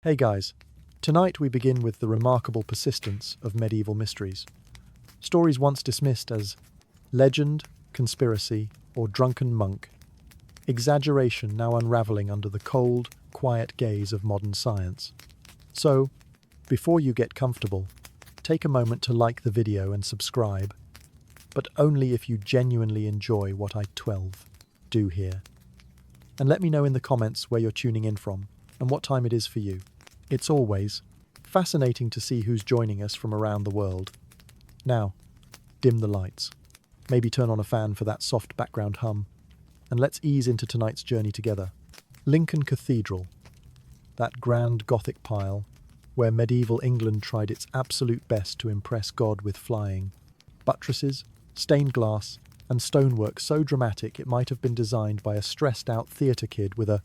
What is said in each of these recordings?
Hey guys, tonight we begin with the remarkable persistence of medieval mysteries. Stories once dismissed as legend, conspiracy, or drunken monk. Exaggeration now unraveling under the cold, quiet gaze of modern science. So, before you get comfortable, take a moment to like the video and subscribe, but only if you genuinely enjoy what I do here. And let me know in the comments where you're tuning in from and what time it is for you. It's always fascinating to see who's joining us from around the world. Now, dim the lights. Maybe turn on a fan for that soft background hum. And let's ease into tonight's journey together. Lincoln Cathedral. That grand Gothic pile where medieval England tried its absolute best to impress God with flying. Buttresses, stained glass, and stonework so dramatic it might have been designed by a stressed-out theatre kid with a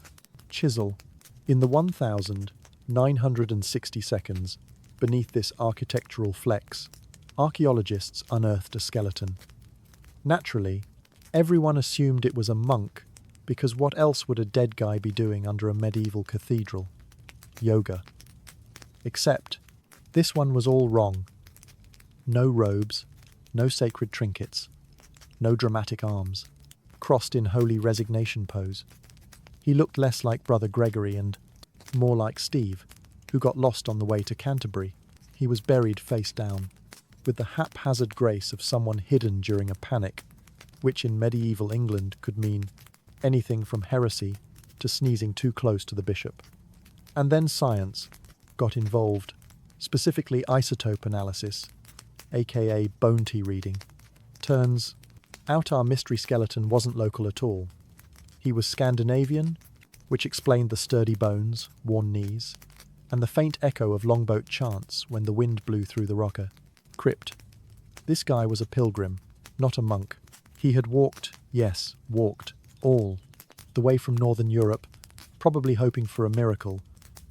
chisel. In the 1,960 seconds beneath this architectural flex, archaeologists unearthed a skeleton. Naturally, everyone assumed it was a monk, because what else would a dead guy be doing under a medieval cathedral? Yoga. Except, this one was all wrong. No robes, no sacred trinkets, no dramatic arms, crossed in holy resignation pose. He looked less like Brother Gregory and more like Steve, who got lost on the way to Canterbury. He was buried face down, with the haphazard grace of someone hidden during a panic, which in medieval England could mean anything from heresy to sneezing too close to the bishop. And then science got involved, specifically isotope analysis, aka bone tea reading. Turns out our mystery skeleton wasn't local at all. He was Scandinavian, which explained the sturdy bones, worn knees, and the faint echo of longboat chants when the wind blew through the rocker. Crypt. This guy was a pilgrim, not a monk. He had walked, all the way from Northern Europe, probably hoping for a miracle,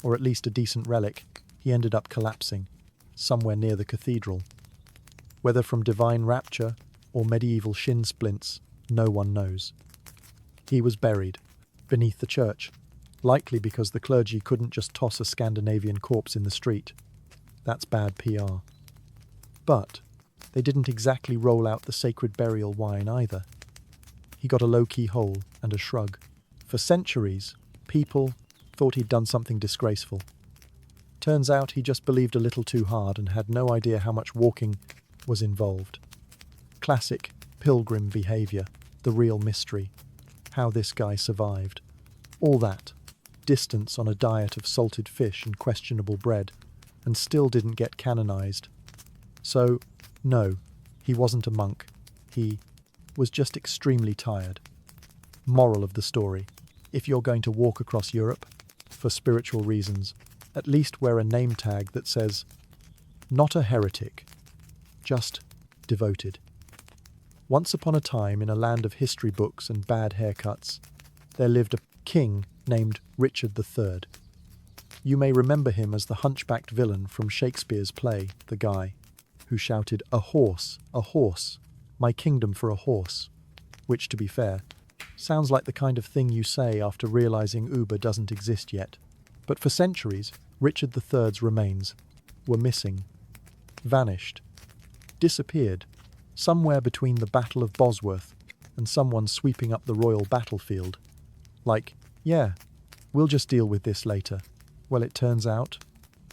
or at least a decent relic. He ended up collapsing, somewhere near the cathedral. Whether from divine rapture or medieval shin splints, no one knows. He was buried beneath the church, likely because the clergy couldn't just toss a Scandinavian corpse in the street. That's bad PR. But they didn't exactly roll out the sacred burial wine either. He got a low-key hole and a shrug. For centuries, people thought he'd done something disgraceful. Turns out he just believed a little too hard and had no idea how much walking was involved. Classic pilgrim behavior, the real mystery. How this guy survived. All that, distance on a diet of salted fish and questionable bread, and still didn't get canonized. So, no, he wasn't a monk. He was just extremely tired. Moral of the story: if you're going to walk across Europe, for spiritual reasons, at least wear a name tag that says, not a heretic, just devoted. Once upon a time, in a land of history books and bad haircuts, there lived a king named Richard III. You may remember him as the hunchbacked villain from Shakespeare's play, The Guy, who shouted, a horse, my kingdom for a horse," which, to be fair, sounds like the kind of thing you say after realizing Uber doesn't exist yet. But for centuries, Richard III's remains were missing, vanished, disappeared, somewhere between the Battle of Bosworth and someone sweeping up the royal battlefield. Like, yeah, we'll just deal with this later. Well, it turns out,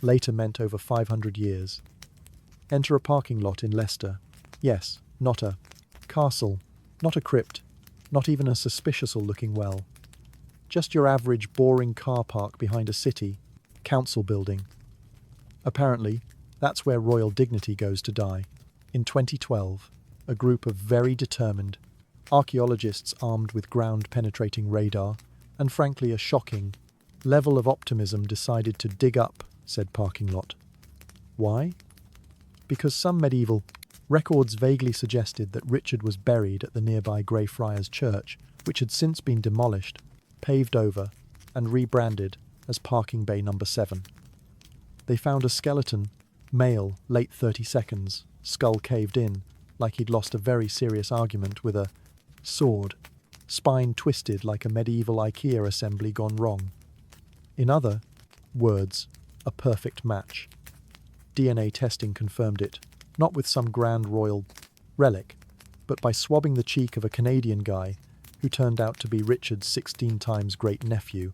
later meant over 500 years. Enter a parking lot in Leicester. Yes, not a castle, not a crypt, not even a suspicious-looking well. Just your average boring car park behind a city council building. Apparently, that's where royal dignity goes to die. In 2012, a group of very determined archaeologists armed with ground-penetrating radar and frankly a shocking level of optimism decided to dig up said parking lot. Why? Because some medieval records vaguely suggested that Richard was buried at the nearby Greyfriars Church, which had since been demolished, paved over, and rebranded as Parking Bay Number 7. They found a skeleton, male, late 30 seconds, skull caved in, like he'd lost a very serious argument with a sword, spine twisted like a medieval IKEA assembly gone wrong. In other words, A perfect match. DNA testing confirmed it, not with some grand royal relic, but by swabbing the cheek of a Canadian guy who turned out to be Richard's 16 times great-nephew.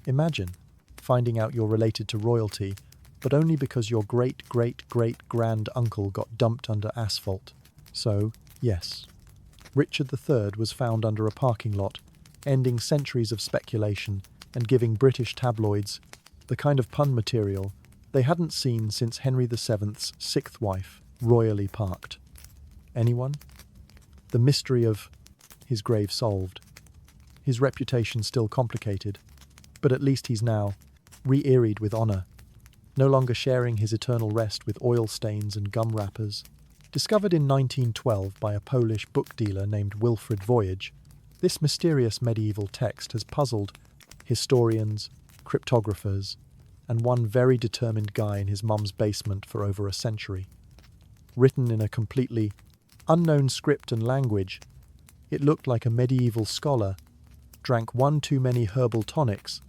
Imagine finding out you're related to royalty, but only because your great-great-great-grand-uncle got dumped under asphalt. So, yes, Richard III was found under a parking lot, ending centuries of speculation and giving British tabloids the kind of pun material they hadn't seen since Henry VII's sixth wife, royally parked. Anyone? The mystery of his grave solved. His reputation still complicated, but at least he's now re-earied with honour, no longer sharing his eternal rest with oil stains and gum wrappers. Discovered in 1912 by a Polish book dealer named Wilfrid Voynich, this mysterious medieval text has puzzled historians, cryptographers, and one very determined guy in his mum's basement for over a century. Written in a completely unknown script and language, it looked like a medieval scholar drank one too many herbal tonics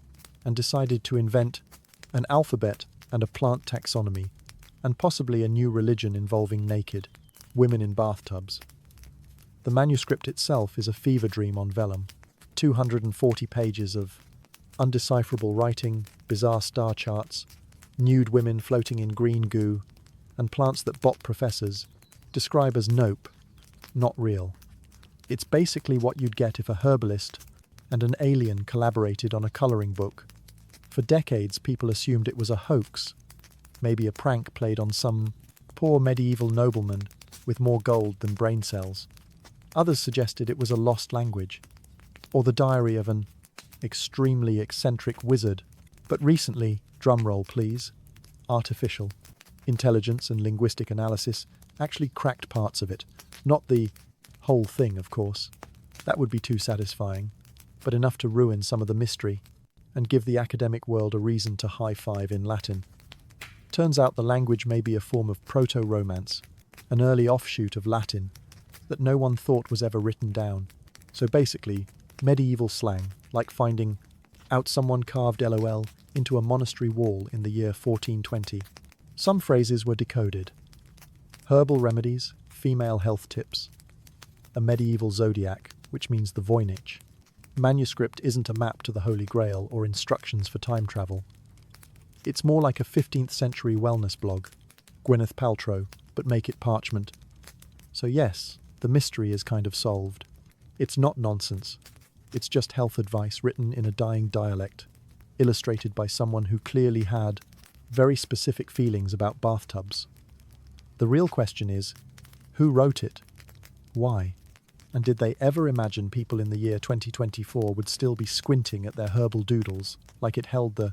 and decided to invent an alphabet and a plant taxonomy, and possibly a new religion involving naked women in bathtubs. The manuscript itself is a fever dream on vellum, 240 pages of undecipherable writing, bizarre star charts, nude women floating in green goo, and plants that bot professors describe as nope, not real. It's basically what you'd get if a herbalist and an alien collaborated on a colouring book. For decades, people assumed it was a hoax, maybe a prank played on some poor medieval nobleman with more gold than brain cells. Others suggested it was a lost language, or the diary of an extremely eccentric wizard. But recently, drumroll please, artificial intelligence and linguistic analysis actually cracked parts of it. Not the whole thing, of course. That would be too satisfying, but enough to ruin some of the mystery and give the academic world a reason to high-five in Latin. Turns out the language may be a form of proto-Romance, an early offshoot of Latin that no one thought was ever written down. So basically, medieval slang, like finding out someone carved LOL into a monastery wall in the year 1420. Some phrases were decoded. Herbal remedies, female health tips, a medieval zodiac, which means the Voynich. Manuscript isn't a map to the Holy Grail or instructions for time travel. It's more like a 15th century wellness blog, Gwyneth Paltrow, but make it parchment. So yes, the mystery is kind of solved. It's not nonsense. It's just health advice written in a dying dialect, illustrated by someone who clearly had very specific feelings about bathtubs. The real question is, who wrote it? Why? And did they ever imagine people in the year 2024 would still be squinting at their herbal doodles like it held the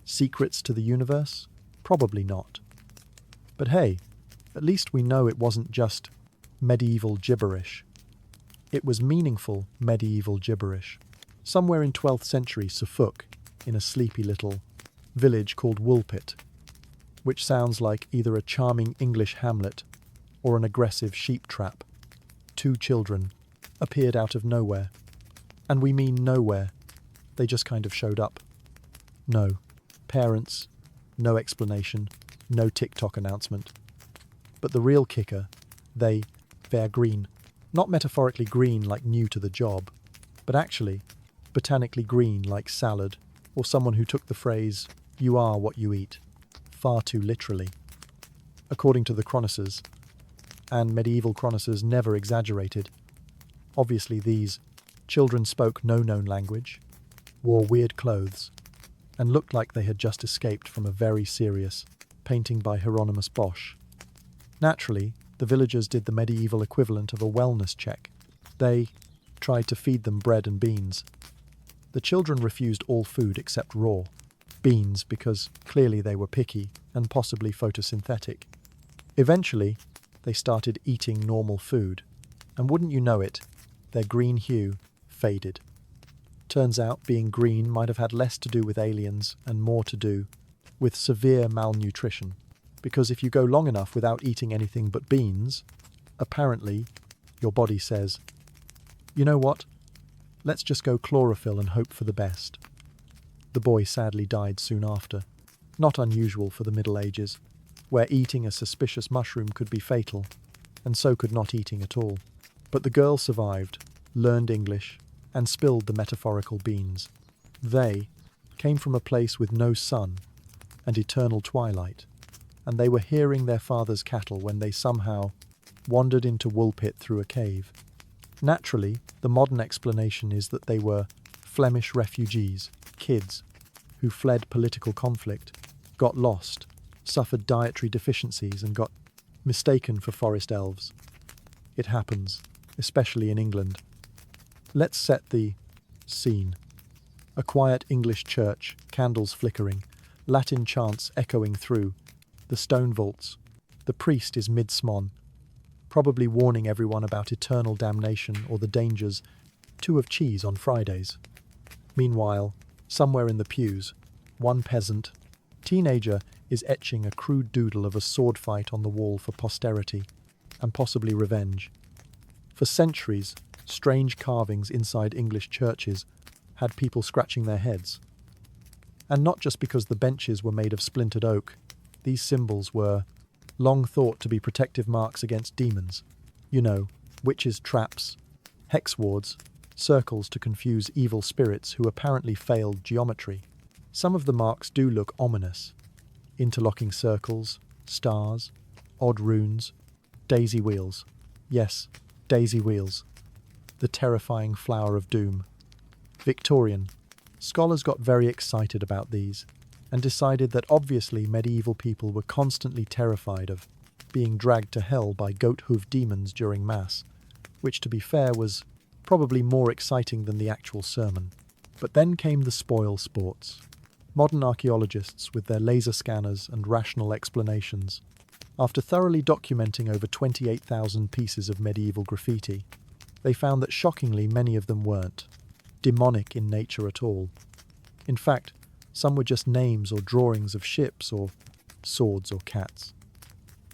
secrets to the universe? Probably not. But hey, at least we know it wasn't just medieval gibberish. It was meaningful medieval gibberish. Somewhere in 12th century Suffolk, in a sleepy little village called Woolpit, which sounds like either a charming English hamlet or an aggressive sheep trap. 2 children appeared out of nowhere. And we mean nowhere. They just kind of showed up. No parents, no explanation, no TikTok announcement. But the real kicker, they're green. Not metaphorically green like new to the job, but actually botanically green like salad, or someone who took the phrase, "you are what you eat," far too literally. According to the chroniclers, and medieval chroniclers never exaggerated, obviously these children spoke no known language, wore weird clothes, and looked like they had just escaped from a very serious painting by Hieronymus Bosch. Naturally, the villagers did the medieval equivalent of a wellness check. They tried to feed them bread and beans. The children refused all food except raw beans because clearly they were picky and possibly photosynthetic. Eventually, they started eating normal food, and wouldn't you know it, their green hue faded. Turns out being green might have had less to do with aliens and more to do with severe malnutrition. Because if you go long enough without eating anything but beans, apparently your body says, "You know what? Let's just go chlorophyll and hope for the best." The boy sadly died soon after. not unusual for the Middle Ages, where eating a suspicious mushroom could be fatal, and so could not eating at all. But the girl survived, learned English, and spilled the metaphorical beans. They came from a place with no sun and eternal twilight, and they were hearing their father's cattle when they somehow wandered into Woolpit through a cave. Naturally, the modern explanation is that they were Flemish refugees, kids, who fled political conflict, got lost, suffered dietary deficiencies, and got mistaken for forest elves. It happens, especially in England. Let's set the scene. A quiet English church, candles flickering, Latin chants echoing through the stone vaults. The priest is mid-smon, probably warning everyone about eternal damnation or the dangers of cheese on Fridays. Meanwhile, somewhere in the pews, one peasant, teenager, is etching a crude doodle of a sword fight on the wall for posterity, and possibly revenge. For centuries, strange carvings inside English churches had people scratching their heads. And not just because the benches were made of splintered oak, these symbols were long thought to be protective marks against demons. You know, witches' traps, hex wards, circles to confuse evil spirits who apparently failed geometry. Some of the marks do look ominous. Interlocking circles, stars, odd runes, daisy wheels. Yes, daisy wheels. The terrifying flower of doom. Victorian. Scholars got very excited about these and decided that obviously medieval people were constantly terrified of being dragged to hell by goat-hoof demons during Mass, which, to be fair, was probably more exciting than the actual sermon. But then came the spoil sports. Modern archaeologists, with their laser scanners and rational explanations, after thoroughly documenting over 28,000 pieces of medieval graffiti, they found that shockingly many of them weren't demonic in nature at all. In fact, some were just names or drawings of ships or swords or cats.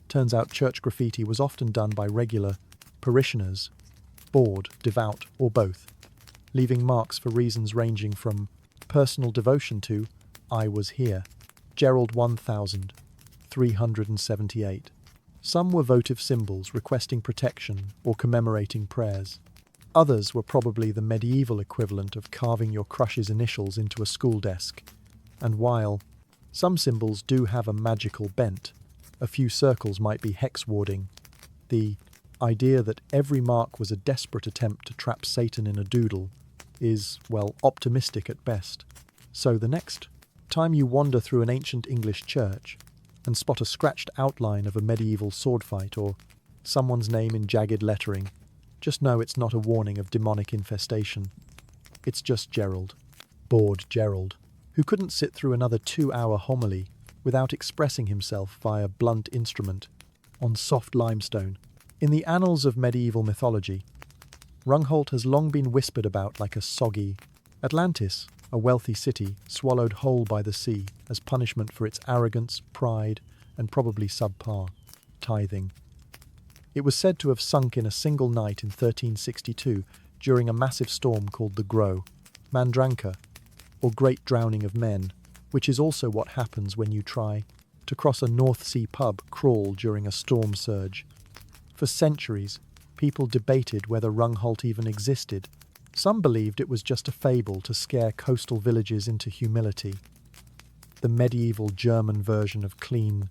Turns out church graffiti was often done by regular parishioners, bored, devout, or both, leaving marks for reasons ranging from personal devotion to "I was here." Gerald 1378. Some were votive symbols requesting protection or commemorating prayers. Others were probably the medieval equivalent of carving your crush's initials into a school desk. And while some symbols do have a magical bent, a few circles might be hex warding, the idea that every mark was a desperate attempt to trap Satan in a doodle is, well, optimistic at best. So the next time you wander through an ancient English church and spot a scratched outline of a medieval sword fight or someone's name in jagged lettering, just know it's not a warning of demonic infestation. It's just Gerald, bored Gerald, who couldn't sit through another 2-hour homily without expressing himself via blunt instrument on soft limestone. In the annals of medieval mythology, Rungholt has long been whispered about like a soggy Atlantis, a wealthy city swallowed whole by the sea as punishment for its arrogance, pride, and probably subpar tithing. It was said to have sunk in a single night in 1362 during a massive storm called the Mandranka, or Great Drowning of Men, which is also what happens when you try to cross a North Sea pub crawl during a storm surge. For centuries, people debated whether Rungholt even existed. Some believed it was just a fable to scare coastal villages into humility. The medieval German version of clean,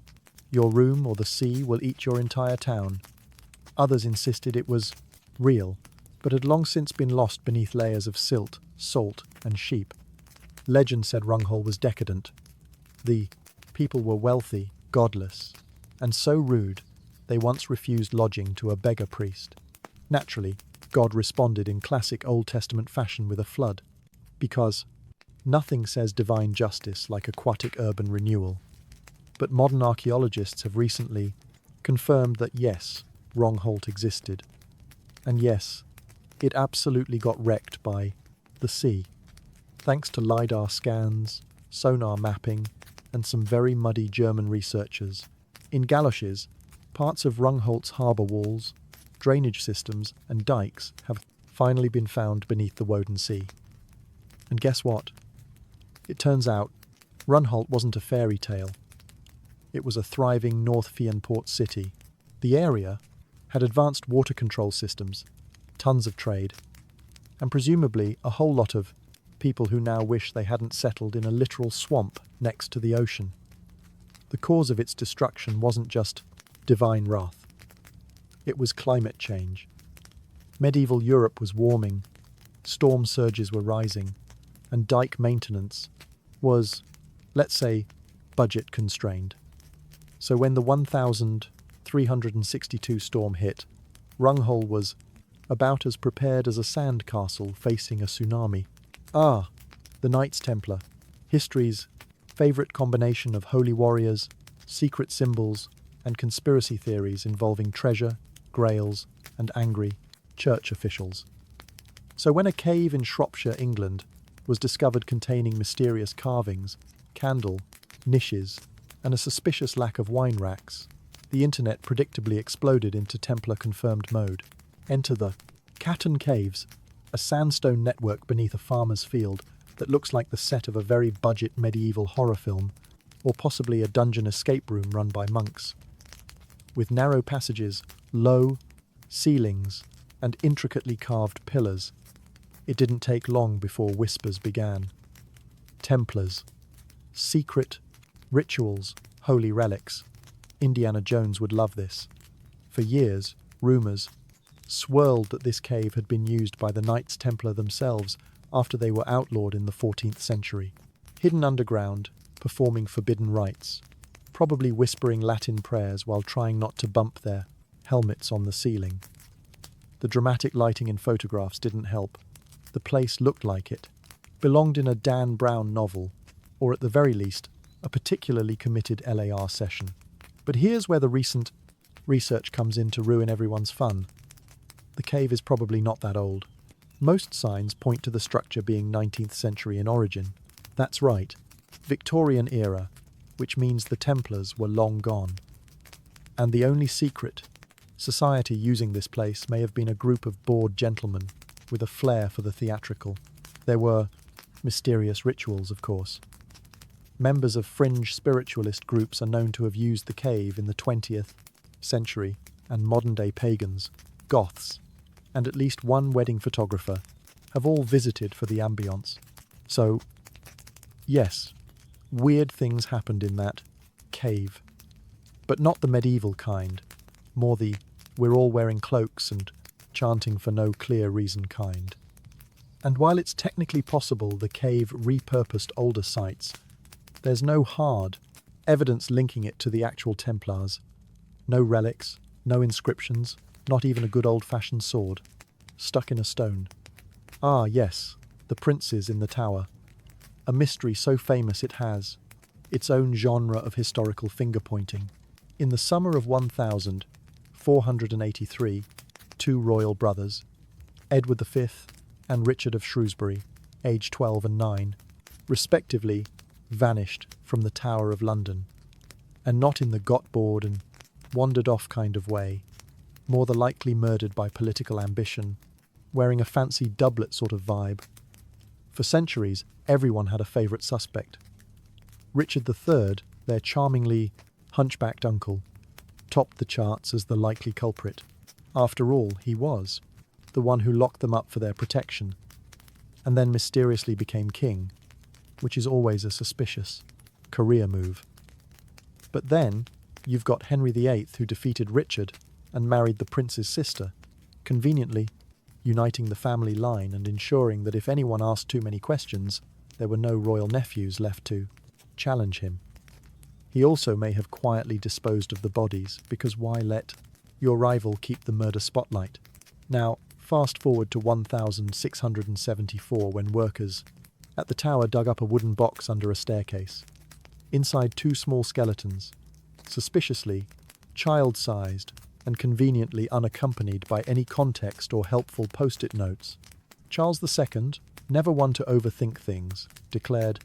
your room or the sea will eat your entire town. Others insisted it was real, but had long since been lost beneath layers of silt, salt, and sheep. Legend said Rungholt was decadent. The people were wealthy, godless, and so rude they once refused lodging to a beggar priest. Naturally, God responded in classic Old Testament fashion with a flood, because nothing says divine justice like aquatic urban renewal. But modern archaeologists have recently confirmed that yes, Rungholt existed. And yes, it absolutely got wrecked by the sea. Thanks to LiDAR scans, sonar mapping, and some very muddy German researchers. In galoshes, parts of Rungholt's harbour walls, drainage systems, and dikes have finally been found beneath the Woden Sea. And guess what? It turns out Rungholt wasn't a fairy tale. It was a thriving North Fian port city. The area had advanced water control systems, tons of trade, and presumably a whole lot of people who now wish they hadn't settled in a literal swamp next to the ocean. The cause of its destruction wasn't just divine wrath. It was climate change. Medieval Europe was warming, storm surges were rising, and dike maintenance was, let's say, budget constrained. So when the 1362 storm hit, Rungholt was about as prepared as a sandcastle facing a tsunami. Ah, the Knights Templar, history's favourite combination of holy warriors, secret symbols, and conspiracy theories involving treasure, grails, and angry church officials. So when a cave in Shropshire, England, was discovered containing mysterious carvings, candle, niches, and a suspicious lack of wine racks, the internet predictably exploded into Templar-confirmed mode. Enter the Catton Caves, a sandstone network beneath a farmer's field that looks like the set of a very budget medieval horror film, or possibly a dungeon escape room run by monks. With narrow passages, low ceilings, and intricately carved pillars, it didn't take long before whispers began. Templars, secret rituals, holy relics. Indiana Jones would love this. For years, rumours swirled that this cave had been used by the Knights Templar themselves after they were outlawed in the 14th century. Hidden underground, performing forbidden rites, probably whispering Latin prayers while trying not to bump their helmets on the ceiling. The dramatic lighting in photographs didn't help. The place looked like it belonged in a Dan Brown novel, or at the very least, a particularly committed LAR session. But here's where the recent research comes in to ruin everyone's fun. The cave is probably not that old. Most signs point to the structure being 19th century in origin. That's right, Victorian era, which means the Templars were long gone. And the only secret society using this place may have been a group of bored gentlemen with a flair for the theatrical. There were mysterious rituals, of course. Members of fringe spiritualist groups are known to have used the cave in the 20th century, and modern-day pagans, Goths, and at least one wedding photographer have all visited for the ambience. So, yes, weird things happened in that cave. But not the medieval kind, more the we're all wearing cloaks and chanting for no clear reason kind. And while it's technically possible the cave repurposed older sites, there's no hard evidence linking it to the actual Templars. No relics, no inscriptions, not even a good old-fashioned sword, stuck in a stone. Ah, yes, the princes in the tower. A mystery so famous it has its own genre of historical finger-pointing. In the summer of 1483, two royal brothers, Edward V and Richard of Shrewsbury, aged 12 and 9, respectively, vanished from the Tower of London, and not in the got bored and wandered off kind of way, more the likely murdered by political ambition, wearing a fancy doublet sort of vibe. For centuries, everyone had a favourite suspect. Richard III, their charmingly hunchbacked uncle, topped the charts as the likely culprit. After all, he was the one who locked them up for their protection, and then mysteriously became king, which is always a suspicious career move. But then, you've got Henry VIII, who defeated Richard and married the prince's sister, conveniently uniting the family line and ensuring that if anyone asked too many questions, there were no royal nephews left to challenge him. He also may have quietly disposed of the bodies, because why let your rival keep the murder spotlight? Now, fast forward to 1674, when workers at the tower dug up a wooden box under a staircase. Inside, two small skeletons, suspiciously child-sized and conveniently unaccompanied by any context or helpful post-it notes. Charles II, never one to overthink things, declared,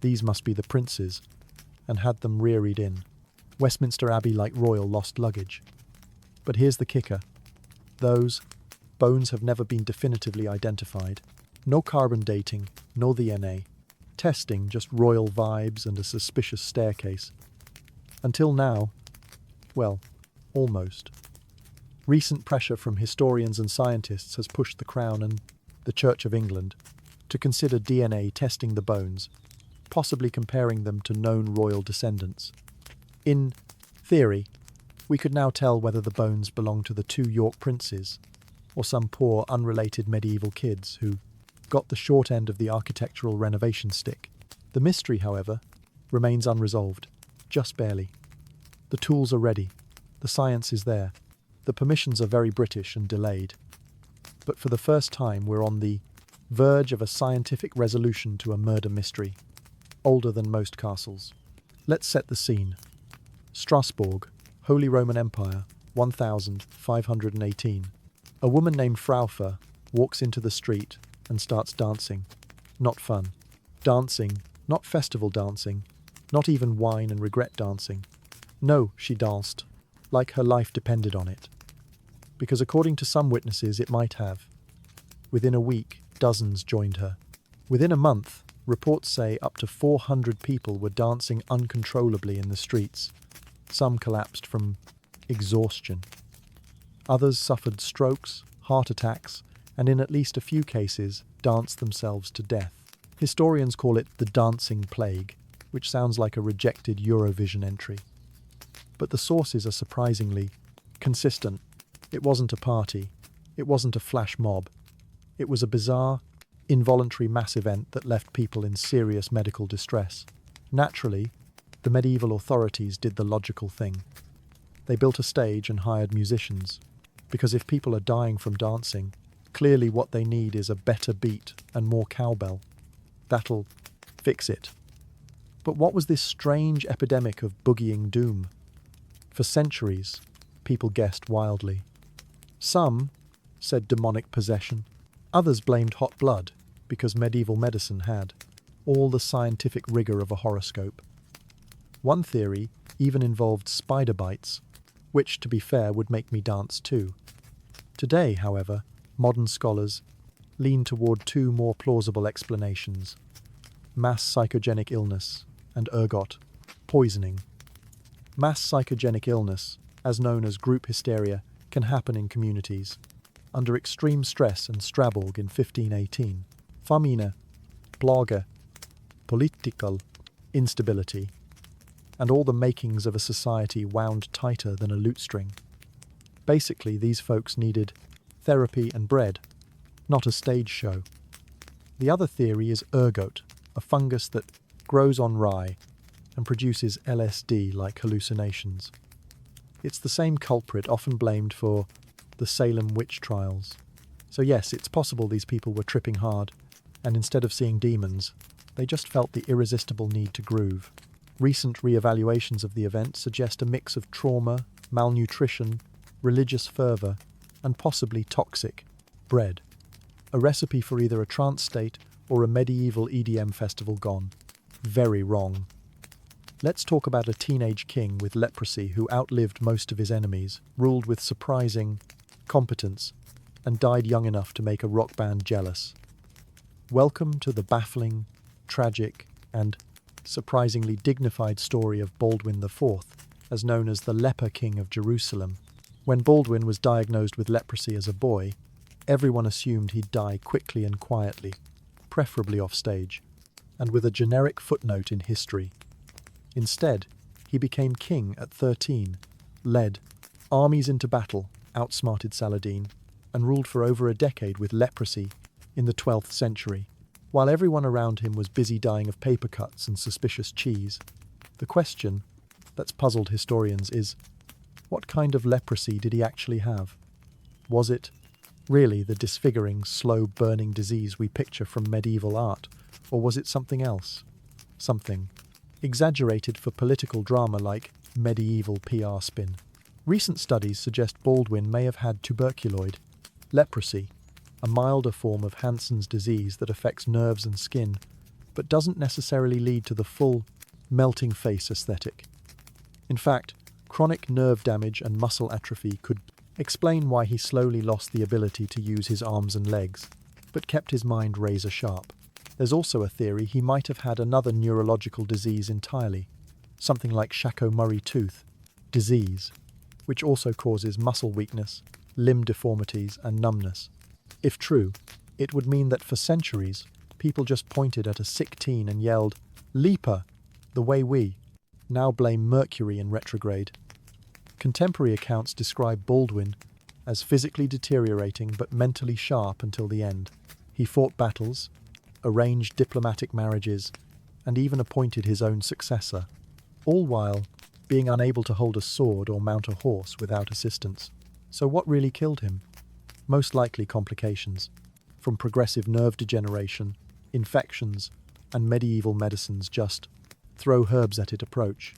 "These must be the princes," and had them rearied in Westminster Abbey like royal lost luggage. But here's the kicker. Those bones have never been definitively identified. No carbon dating, no DNA. testing, just royal vibes and a suspicious staircase. Until now, well, almost. Recent pressure from historians and scientists has pushed the Crown and the Church of England to consider DNA testing the bones, possibly comparing them to known royal descendants. In theory, we could now tell whether the bones belong to the two York princes or some poor, unrelated medieval kids who got the short end of the architectural renovation stick. The mystery, however, remains unresolved, just barely. The tools are ready, the science is there, the permissions are very British and delayed. But for the first time, we're on the verge of a scientific resolution to a murder mystery, older than most castles. Let's set the scene. Strasbourg, Holy Roman Empire, 1518. A woman named Fraufe walks into the street and starts dancing. Not fun. Dancing, not festival dancing, not even wine and regret dancing. No, she danced, like her life depended on it. Because according to some witnesses, it might have. Within a week, dozens joined her. Within a month, reports say up to 400 people were dancing uncontrollably in the streets. Some collapsed from exhaustion. Others suffered strokes, heart attacks, and in at least a few cases, danced themselves to death. Historians call it the dancing plague, which sounds like a rejected Eurovision entry. But the sources are surprisingly consistent. It wasn't a party. It wasn't a flash mob. It was a bizarre, involuntary mass event that left people in serious medical distress. Naturally, the medieval authorities did the logical thing. They built a stage and hired musicians, because if people are dying from dancing, clearly what they need is a better beat and more cowbell. That'll fix it. But what was this strange epidemic of boogieing doom? For centuries, people guessed wildly. Some said demonic possession. Others blamed hot blood, because medieval medicine had all the scientific rigor of a horoscope. One theory even involved spider bites, which, to be fair, would make me dance too. Today, however, modern scholars lean toward two more plausible explanations: mass psychogenic illness and ergot poisoning. Mass psychogenic illness, as known as group hysteria, can happen in communities. Under extreme stress in Strasbourg in 1518, famine, plague, political instability, and all the makings of a society wound tighter than a lute string. Basically, these folks needed therapy and bread, not a stage show. The other theory is ergot, a fungus that grows on rye and produces LSD-like hallucinations. It's the same culprit often blamed for the Salem witch trials. So yes, it's possible these people were tripping hard, and instead of seeing demons, they just felt the irresistible need to groove. Recent re-evaluations of the event suggest a mix of trauma, malnutrition, religious fervour, and possibly toxic bread. A recipe for either a trance state or a medieval EDM festival gone very wrong. Let's talk about a teenage king with leprosy who outlived most of his enemies, ruled with surprising competence, and died young enough to make a rock band jealous. Welcome to the baffling, tragic, and surprisingly dignified story of Baldwin IV, as known as the Leper King of Jerusalem. When Baldwin was diagnosed with leprosy as a boy, everyone assumed he'd die quickly and quietly, preferably off stage, and with a generic footnote in history. Instead, he became king at 13, led armies into battle, outsmarted Saladin, and ruled for over a decade with leprosy in the 12th century. While everyone around him was busy dying of paper cuts and suspicious cheese, the question that's puzzled historians is, what kind of leprosy did he actually have? Was it really the disfiguring, slow-burning disease we picture from medieval art, or was it something else? Something exaggerated for political drama like medieval PR spin. Recent studies suggest Baldwin may have had tuberculoid, leprosy, a milder form of Hansen's disease that affects nerves and skin, but doesn't necessarily lead to the full melting face aesthetic. In fact, chronic nerve damage and muscle atrophy could explain why he slowly lost the ability to use his arms and legs, but kept his mind razor sharp. There's also a theory he might have had another neurological disease entirely, something like Charcot-Marie tooth disease, which also causes muscle weakness, limb deformities, and numbness. If true, it would mean that for centuries, people just pointed at a sick teen and yelled, "Leaper!" the way we now blame Mercury in retrograde. Contemporary accounts describe Baldwin as physically deteriorating but mentally sharp until the end. He fought battles, arranged diplomatic marriages, and even appointed his own successor, all while being unable to hold a sword or mount a horse without assistance. So what really killed him? Most likely complications, from progressive nerve degeneration, infections, and medieval medicine's just throw herbs at it approach.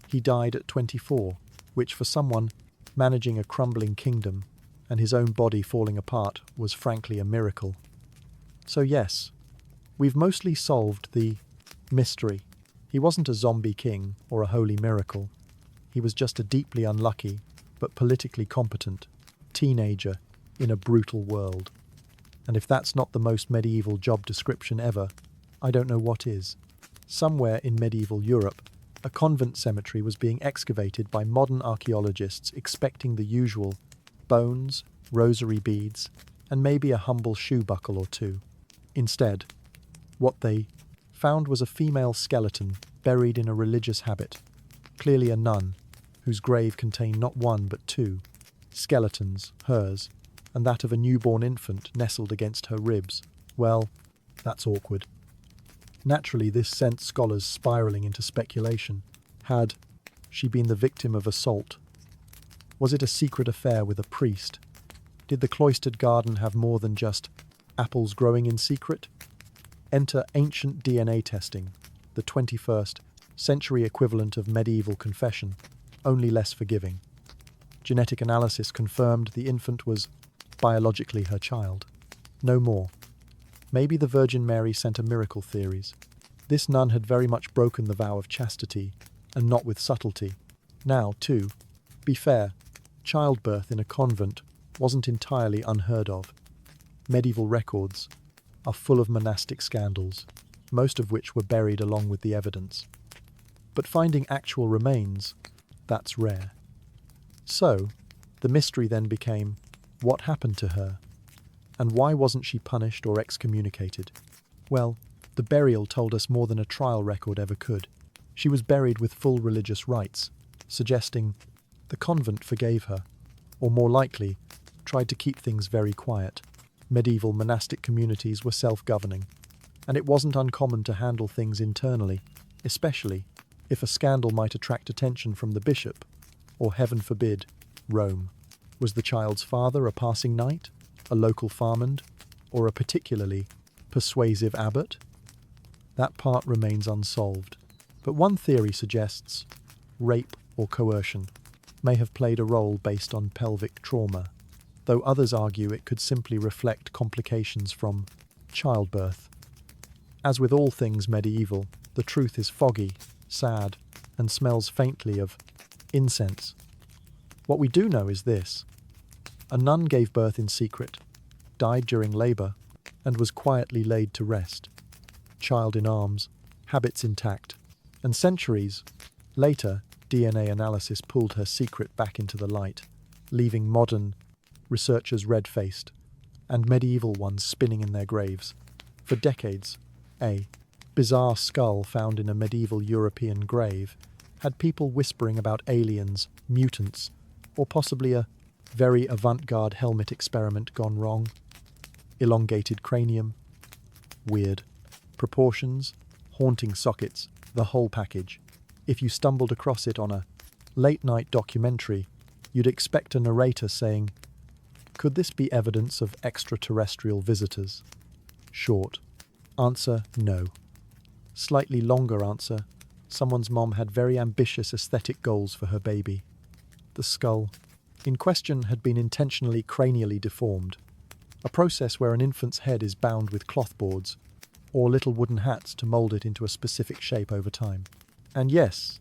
He died at 24, which for someone managing a crumbling kingdom and his own body falling apart was frankly a miracle. So yes, we've mostly solved the mystery. He wasn't a zombie king or a holy miracle. He was just a deeply unlucky, but politically competent, teenager in a brutal world. And if that's not the most medieval job description ever, I don't know what is. Somewhere in medieval Europe, a convent cemetery was being excavated by modern archaeologists expecting the usual bones, rosary beads, and maybe a humble shoe buckle or two. Instead, what they found was a female skeleton buried in a religious habit, clearly a nun, whose grave contained not one but two skeletons, hers, and that of a newborn infant nestled against her ribs. Well, that's awkward. Naturally, this sent scholars spiraling into speculation. Had she been the victim of assault? Was it a secret affair with a priest? Did the cloistered garden have more than just apples growing in secret? Enter ancient DNA testing, the 21st century equivalent of medieval confession, only less forgiving. Genetic analysis confirmed the infant was biologically her child. No more. Maybe the Virgin Mary sent a miracle theories. This nun had very much broken the vow of chastity, and not with subtlety. Now, too, be fair, childbirth in a convent wasn't entirely unheard of. Medieval records are full of monastic scandals, most of which were buried along with the evidence. But finding actual remains, that's rare. So, the mystery then became, what happened to her? And why wasn't she punished or excommunicated? Well, the burial told us more than a trial record ever could. She was buried with full religious rites, suggesting the convent forgave her, or more likely, tried to keep things very quiet. Medieval monastic communities were self-governing, and it wasn't uncommon to handle things internally, especially if a scandal might attract attention from the bishop, or heaven forbid, Rome. Was the child's father a passing knight, a local farmand, or a particularly persuasive abbot? That part remains unsolved, but one theory suggests rape or coercion may have played a role based on pelvic trauma, though others argue it could simply reflect complications from childbirth. As with all things medieval, the truth is foggy, sad, and smells faintly of incense. What we do know is this: a nun gave birth in secret, died during labour, and was quietly laid to rest. Child in arms, habits intact, and centuries later, DNA analysis pulled her secret back into the light, leaving modern researchers red-faced and medieval ones spinning in their graves. For decades, a bizarre skull found in a medieval European grave had people whispering about aliens, mutants, or possibly a very avant-garde helmet experiment gone wrong. Elongated cranium, weird proportions, haunting sockets, the whole package. If you stumbled across it on a late-night documentary, you'd expect a narrator saying, "Could this be evidence of extraterrestrial visitors?" Short answer, no. Slightly longer answer, someone's mom had very ambitious aesthetic goals for her baby. The skull in question had been intentionally cranially deformed, a process where an infant's head is bound with cloth boards or little wooden hats to mold it into a specific shape over time. And yes,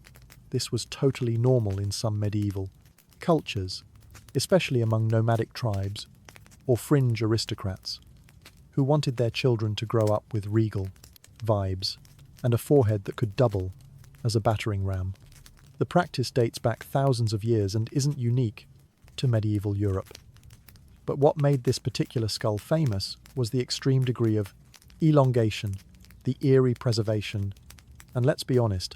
this was totally normal in some medieval cultures, especially among nomadic tribes or fringe aristocrats, who wanted their children to grow up with regal vibes and a forehead that could double as a battering ram. The practice dates back thousands of years and isn't unique to medieval Europe. But what made this particular skull famous was the extreme degree of elongation, the eerie preservation, and let's be honest,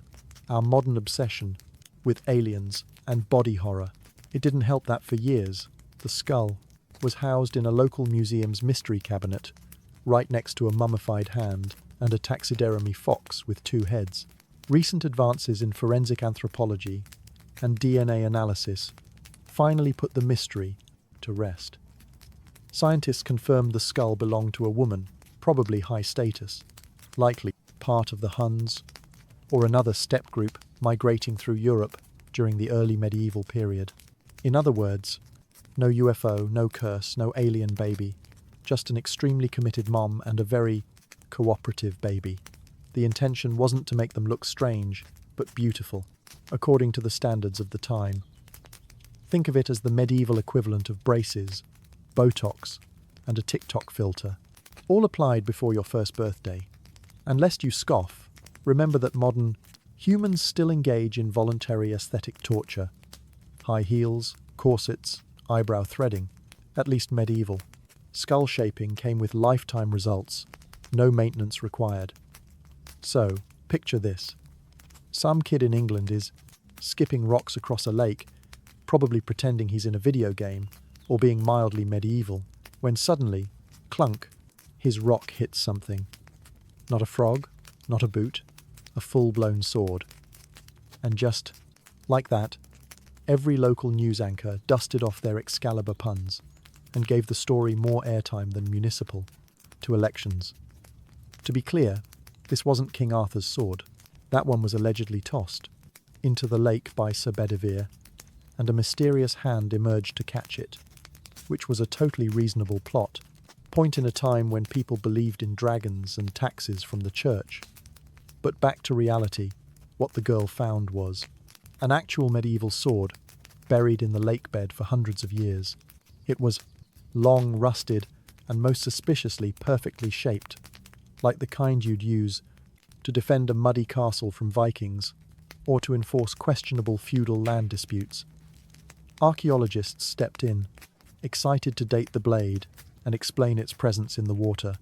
our modern obsession with aliens and body horror. It didn't help that for years, the skull was housed in a local museum's mystery cabinet, right next to a mummified hand and a taxidermy fox with two heads. Recent advances in forensic anthropology and DNA analysis finally put the mystery to rest. Scientists confirmed the skull belonged to a woman, probably high status, likely part of the Huns or another steppe group migrating through Europe during the early medieval period. In other words, no UFO, no curse, no alien baby, just an extremely committed mom and a very cooperative baby. The intention wasn't to make them look strange, but beautiful, according to the standards of the time. Think of it as the medieval equivalent of braces, Botox, and a TikTok filter, all applied before your first birthday. And lest you scoff, remember that modern humans still engage in voluntary aesthetic torture. High heels, corsets, eyebrow threading, at least medieval. Skull shaping came with lifetime results, no maintenance required. So, picture this. Some kid in England is skipping rocks across a lake, probably pretending he's in a video game, or being mildly medieval, when suddenly, clunk, his rock hits something. Not a frog, not a boot, a full-blown sword. And just like that, every local news anchor dusted off their Excalibur puns and gave the story more airtime than municipal to elections. To be clear, this wasn't King Arthur's sword. That one was allegedly tossed into the lake by Sir Bedivere, and a mysterious hand emerged to catch it, which was a totally reasonable plot, point in a time when people believed in dragons and taxes from the church. But back to reality, what the girl found was an actual medieval sword buried in the lake bed for hundreds of years. It was long, rusted, and most suspiciously perfectly shaped, like the kind you'd use to defend a muddy castle from Vikings or to enforce questionable feudal land disputes. Archaeologists stepped in, excited to date the blade and explain its presence in the water.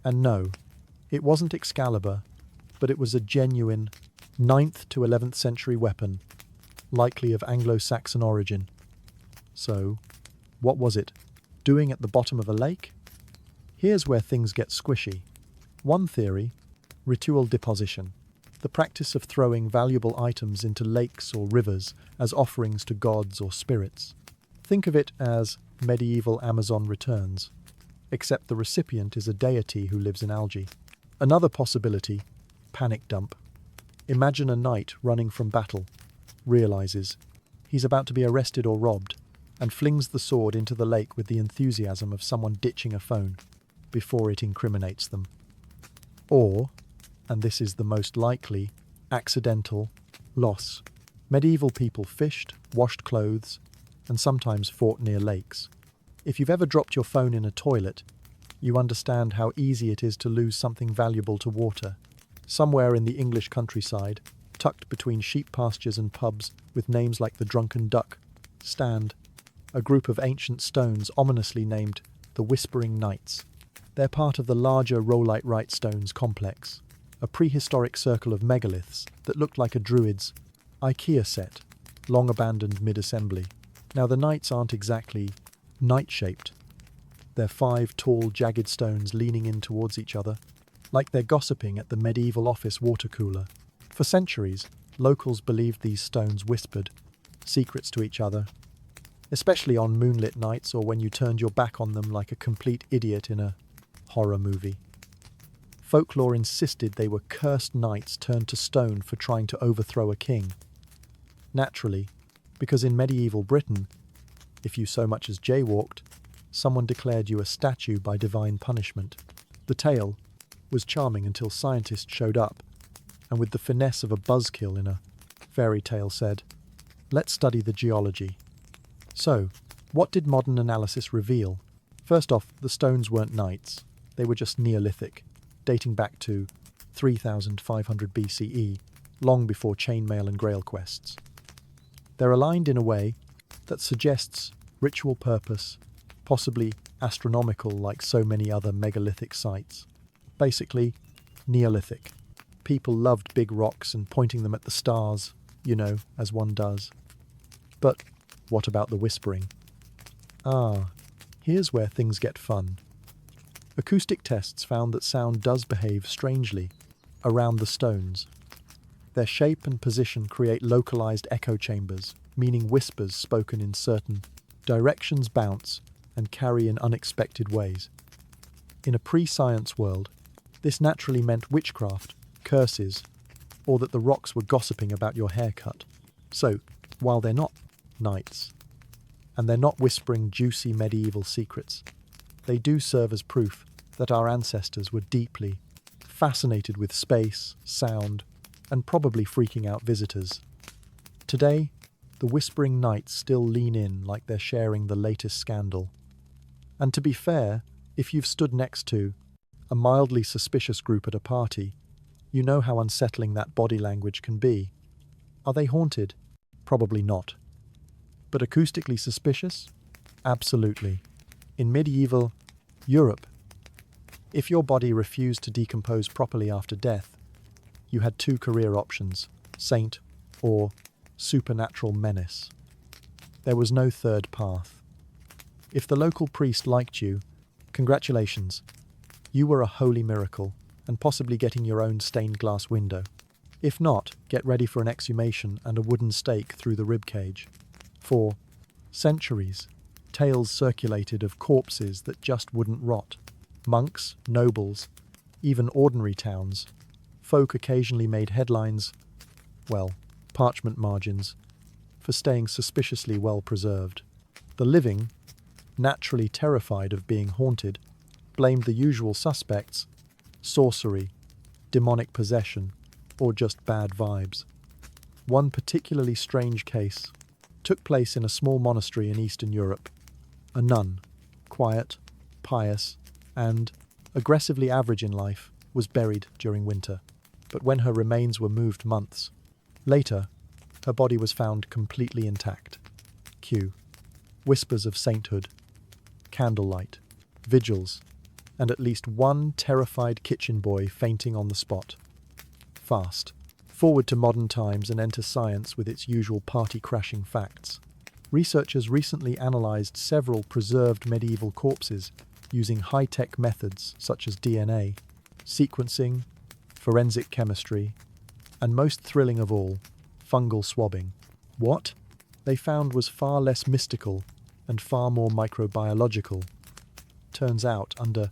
And no, it wasn't Excalibur, but it was a genuine 9th to 11th century weapon, likely of Anglo-Saxon origin. So, what was it doing at the bottom of a lake? Here's where things get squishy. One theory, ritual deposition, the practice of throwing valuable items into lakes or rivers as offerings to gods or spirits. Think of it as medieval Amazon returns, except the recipient is a deity who lives in algae. Another possibility, panic dump. Imagine a knight running from battle, realizes he's about to be arrested or robbed, and flings the sword into the lake with the enthusiasm of someone ditching a phone before it incriminates them. Or, and this is the most likely, accidental loss. Medieval people fished, washed clothes, and sometimes fought near lakes. If you've ever dropped your phone in a toilet, you understand how easy it is to lose something valuable to water. Somewhere in the English countryside, tucked between sheep pastures and pubs with names like the Drunken Duck, stand a group of ancient stones ominously named the Whispering Knights. They're part of the larger Rollite Stones complex, a prehistoric circle of megaliths that looked like a druid's IKEA set, long abandoned mid-assembly. Now the knights aren't exactly knight-shaped. They're 5 tall, jagged stones leaning in towards each other, like they're gossiping at the medieval office water cooler. For centuries, locals believed these stones whispered secrets to each other, especially on moonlit nights or when you turned your back on them like a complete idiot in a horror movie. Folklore insisted they were cursed knights turned to stone for trying to overthrow a king. Naturally, because in medieval Britain, if you so much as jaywalked, someone declared you a statue by divine punishment. The tale was charming until scientists showed up, and with the finesse of a buzzkill in a fairy tale said, "Let's study the geology." So, what did modern analysis reveal? First off, the stones weren't knights. They were just Neolithic, dating back to 3500 BCE, long before chainmail and grail quests. They're aligned in a way that suggests ritual purpose, possibly astronomical like so many other megalithic sites. Basically, Neolithic. People loved big rocks and pointing them at the stars, as one does. But what about the whispering? Here's where things get fun. Acoustic tests found that sound does behave strangely around the stones. Their shape and position create localized echo chambers, meaning whispers spoken in certain directions bounce and carry in unexpected ways. In a pre-science world, this naturally meant witchcraft, curses, or that the rocks were gossiping about your haircut. So, while they're not knights, and they're not whispering juicy medieval secrets, they do serve as proof that our ancestors were deeply fascinated with space, sound, and probably freaking out visitors. Today, the whispering knights still lean in like they're sharing the latest scandal. And to be fair, if you've stood next to a mildly suspicious group at a party, you know how unsettling that body language can be. Are they haunted? Probably not. But acoustically suspicious? Absolutely. In medieval Europe, if your body refused to decompose properly after death, you had two career options: saint or supernatural menace. There was no third path. If the local priest liked you, congratulations. You were a holy miracle, and possibly getting your own stained glass window. If not, get ready for an exhumation and a wooden stake through the ribcage. For centuries, tales circulated of corpses that just wouldn't rot. Monks, nobles, even ordinary towns. Folk occasionally made headlines, parchment margins, for staying suspiciously well preserved. The living, naturally terrified of being haunted, blamed the usual suspects: sorcery, demonic possession, or just bad vibes. One particularly strange case took place in a small monastery in Eastern Europe. A nun, quiet, pious, and aggressively average in life, was buried during winter. But when her remains were moved months later, her body was found completely intact. Cue whispers of sainthood, candlelight, vigils, and at least one terrified kitchen boy fainting on the spot. Fast forward to modern times and enter science with its usual party-crashing facts. Researchers recently analysed several preserved medieval corpses using high-tech methods such as DNA, sequencing, forensic chemistry, and most thrilling of all, fungal swabbing. What they found was far less mystical and far more microbiological. Turns out, under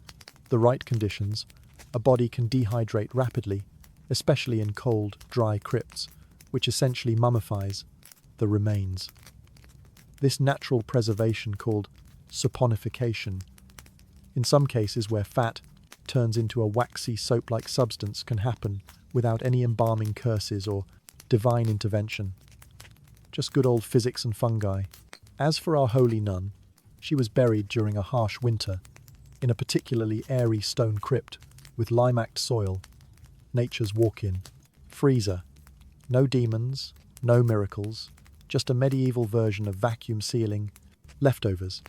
the right conditions, a body can dehydrate rapidly, especially in cold, dry crypts, which essentially mummifies the remains. This natural preservation, called saponification, in some cases where fat turns into a waxy soap-like substance, can happen without any embalming curses or divine intervention. Just good old physics and fungi. As for our holy nun, she was buried during a harsh winter in a particularly airy stone crypt with limacked soil, nature's walk-in. Freezer. No demons, no miracles, just a medieval version of vacuum sealing leftovers.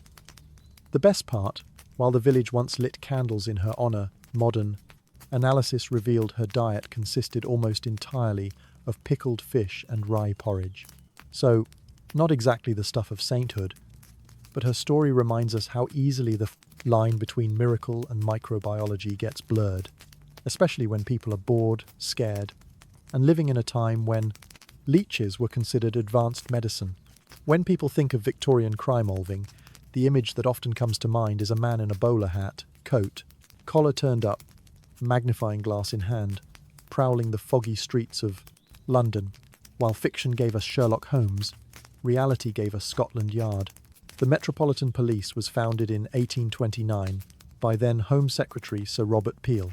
The best part, while the village once lit candles in her honour, modern analysis revealed her diet consisted almost entirely of pickled fish and rye porridge. So, not exactly the stuff of sainthood, but her story reminds us how easily the line between miracle and microbiology gets blurred, especially when people are bored, scared, and living in a time when leeches were considered advanced medicine. When people think of Victorian crime-solving, the image that often comes to mind is a man in a bowler hat, coat, collar turned up, magnifying glass in hand, prowling the foggy streets of London. While fiction gave us Sherlock Holmes, reality gave us Scotland Yard. The Metropolitan Police was founded in 1829 by then Home Secretary Sir Robert Peel.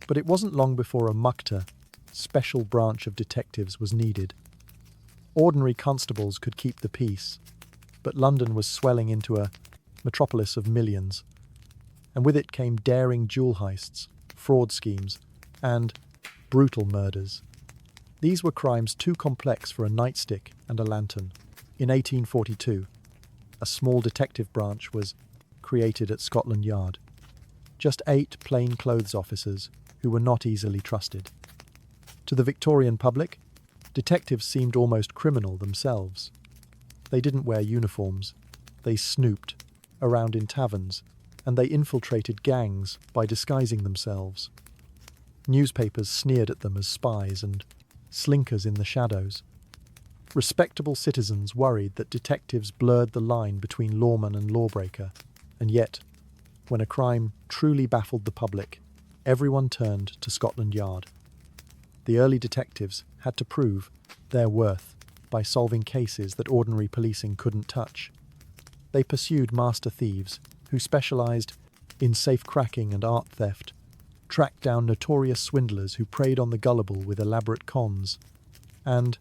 But it wasn't long before a MUCTA, special branch of detectives, was needed. Ordinary constables could keep the peace, but London was swelling into a metropolis of millions. and with it came daring jewel heists, fraud schemes, and brutal murders. These were crimes too complex for a nightstick and a lantern. In 1842, a small detective branch was created at Scotland Yard. Just 8 plainclothes officers who were not easily trusted. To the Victorian public, detectives seemed almost criminal themselves. They didn't wear uniforms, they snooped around in taverns, and they infiltrated gangs by disguising themselves. Newspapers sneered at them as spies and slinkers in the shadows. Respectable citizens worried that detectives blurred the line between lawman and lawbreaker, and yet, when a crime truly baffled the public, everyone turned to Scotland Yard. The early detectives had to prove their worth by solving cases that ordinary policing couldn't touch. They pursued master thieves who specialised in safe-cracking and art theft, tracked down notorious swindlers who preyed on the gullible with elaborate cons, and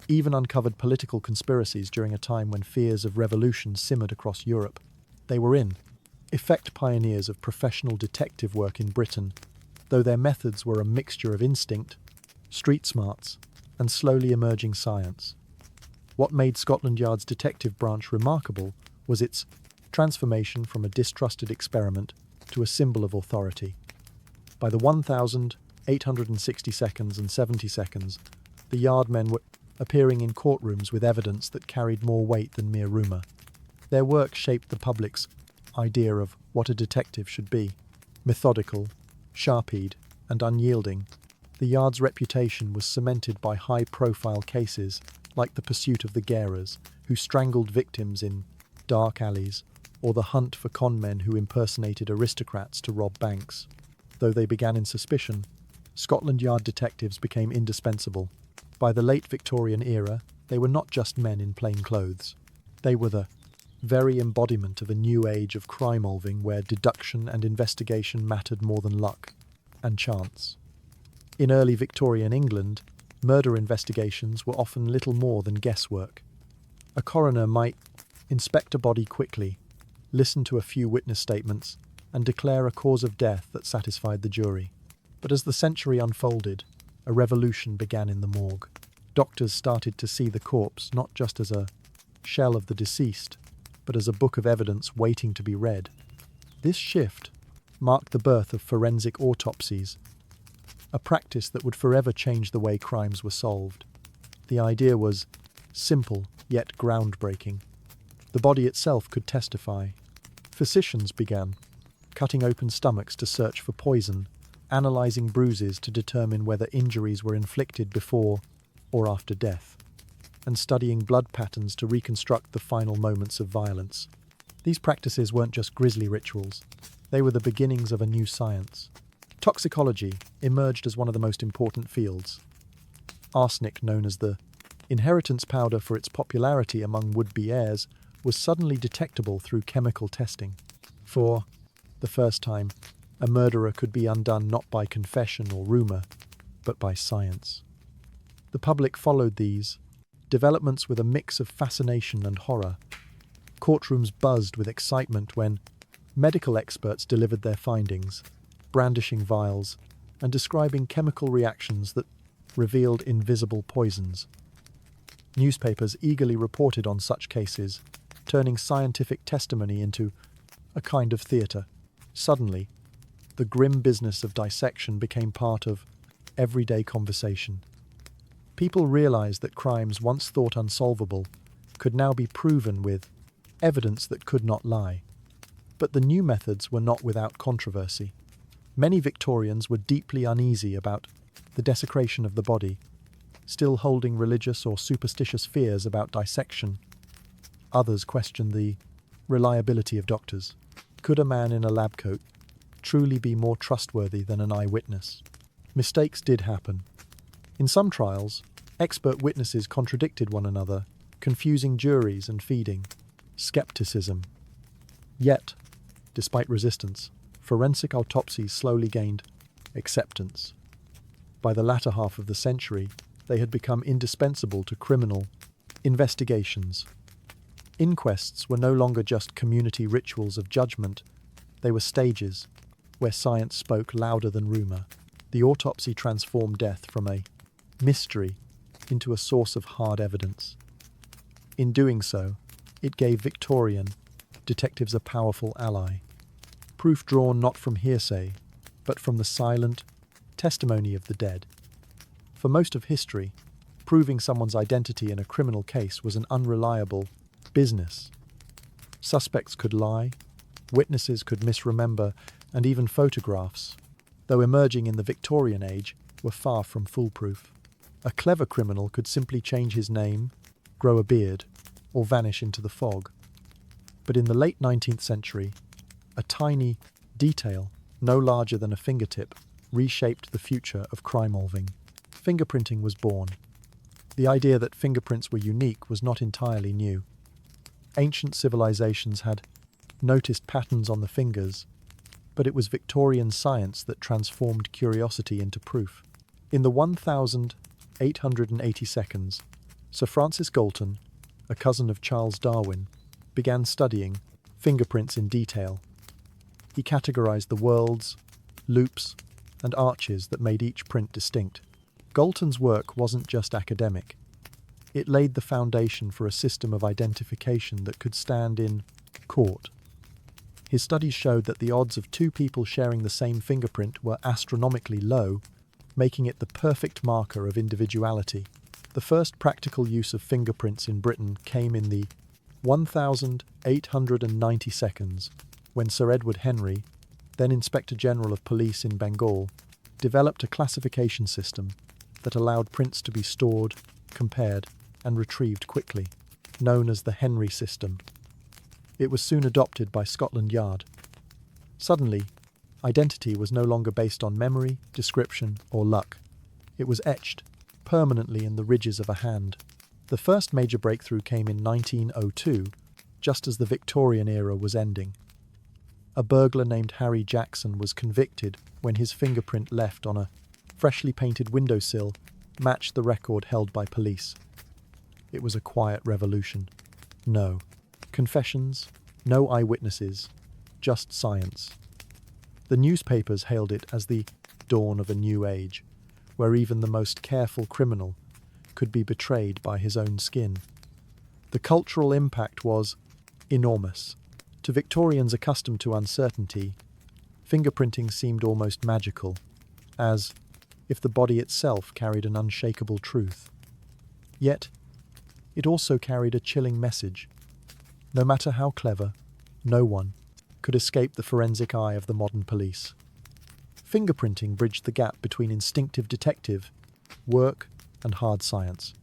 even uncovered political conspiracies during a time when fears of revolution simmered across Europe. They were in effect pioneers of professional detective work in Britain, though their methods were a mixture of instinct, street smarts, and slowly emerging science. What made Scotland Yard's detective branch remarkable was its transformation from a distrusted experiment to a symbol of authority. By the 1,860 seconds and 70 seconds, the Yardmen were appearing in courtrooms with evidence that carried more weight than mere rumour. Their work shaped the public's idea of what a detective should be. Methodical, sharp-eyed, and unyielding, the Yard's reputation was cemented by high-profile cases like the pursuit of the Garers, who strangled victims in dark alleys, or the hunt for conmen who impersonated aristocrats to rob banks. Though they began in suspicion, Scotland Yard detectives became indispensable. By the late Victorian era, they were not just men in plain clothes. They were the very embodiment of a new age of crime-solving where deduction and investigation mattered more than luck and chance. In early Victorian England, murder investigations were often little more than guesswork. A coroner might inspect a body quickly, listen to a few witness statements, and declare a cause of death that satisfied the jury. But as the century unfolded, a revolution began in the morgue. Doctors started to see the corpse not just as a shell of the deceased, but as a book of evidence waiting to be read. This shift marked the birth of forensic autopsies, a practice that would forever change the way crimes were solved. The idea was simple, yet groundbreaking. The body itself could testify. Physicians began cutting open stomachs to search for poison, analysing bruises to determine whether injuries were inflicted before or after death, and studying blood patterns to reconstruct the final moments of violence. These practices weren't just grisly rituals, they were the beginnings of a new science. Toxicology emerged as one of the most important fields. Arsenic, known as the inheritance powder for its popularity among would-be heirs, was suddenly detectable through chemical testing. For the first time, a murderer could be undone not by confession or rumour, but by science. The public followed these developments with a mix of fascination and horror. Courtrooms buzzed with excitement when medical experts delivered their findings, brandishing vials and describing chemical reactions that revealed invisible poisons. Newspapers eagerly reported on such cases, turning scientific testimony into a kind of theatre. Suddenly, the grim business of dissection became part of everyday conversation. People realized that crimes once thought unsolvable could now be proven with evidence that could not lie. But the new methods were not without controversy. Many Victorians were deeply uneasy about the desecration of the body, still holding religious or superstitious fears about dissection. Others questioned the reliability of doctors. Could a man in a lab coat truly be more trustworthy than an eyewitness? Mistakes did happen. In some trials, expert witnesses contradicted one another, confusing juries and feeding skepticism. Yet, despite resistance, forensic autopsies slowly gained acceptance. By the latter half of the century, they had become indispensable to criminal investigations. Inquests were no longer just community rituals of judgment, They were stages, where science spoke louder than rumour. The autopsy transformed death from a mystery into a source of hard evidence. In doing so, it gave Victorian detectives a powerful ally. Proof drawn not from hearsay, but from the silent testimony of the dead. For most of history, proving someone's identity in a criminal case was an unreliable business. Suspects could lie, witnesses could misremember, and even photographs, though emerging in the Victorian age, were far from foolproof. A clever criminal could simply change his name, grow a beard, or vanish into the fog. But in the late 19th century, a tiny detail, no larger than a fingertip, reshaped the future of crime-solving. Fingerprinting was born. The idea that fingerprints were unique was not entirely new. Ancient civilizations had noticed patterns on the fingers, but it was Victorian science that transformed curiosity into proof. In the 1880 seconds, Sir Francis Galton, a cousin of Charles Darwin, began studying fingerprints in detail. He categorized the whorls, loops, and arches that made each print distinct. Galton's work wasn't just academic. It laid the foundation for a system of identification that could stand in court. His studies showed that the odds of two people sharing the same fingerprint were astronomically low, making it the perfect marker of individuality. The first practical use of fingerprints in Britain came in the 1890 seconds, when Sir Edward Henry, then Inspector General of Police in Bengal, developed a classification system that allowed prints to be stored, compared, and retrieved quickly, known as the Henry system. It was soon adopted by Scotland Yard. Suddenly, identity was no longer based on memory, description, or luck. It was etched permanently in the ridges of a hand. The first major breakthrough came in 1902, just as the Victorian era was ending. A burglar named Harry Jackson was convicted when his fingerprint left on a freshly painted windowsill matched the record held by police. It was a quiet revolution. No confessions, no eyewitnesses, just science. The newspapers hailed it as the dawn of a new age, where even the most careful criminal could be betrayed by his own skin. The cultural impact was enormous. To Victorians accustomed to uncertainty, fingerprinting seemed almost magical, as if the body itself carried an unshakable truth. Yet, it also carried a chilling message. No matter how clever, no one could escape the forensic eye of the modern police. Fingerprinting bridged the gap between instinctive detective work and hard science.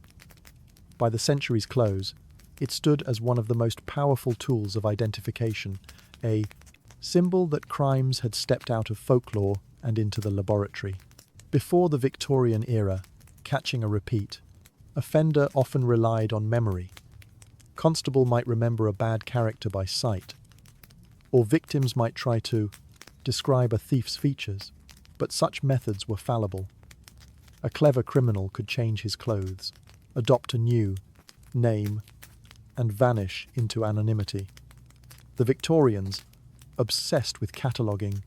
By the century's close, it stood as one of the most powerful tools of identification, a symbol that crimes had stepped out of folklore and into the laboratory. Before the Victorian era, catching a repeat, offender often relied on memory. Constable might remember a bad character by sight, or victims might try to describe a thief's features, but such methods were fallible. A clever criminal could change his clothes, adopt a new name, and vanish into anonymity. The Victorians, obsessed with cataloguing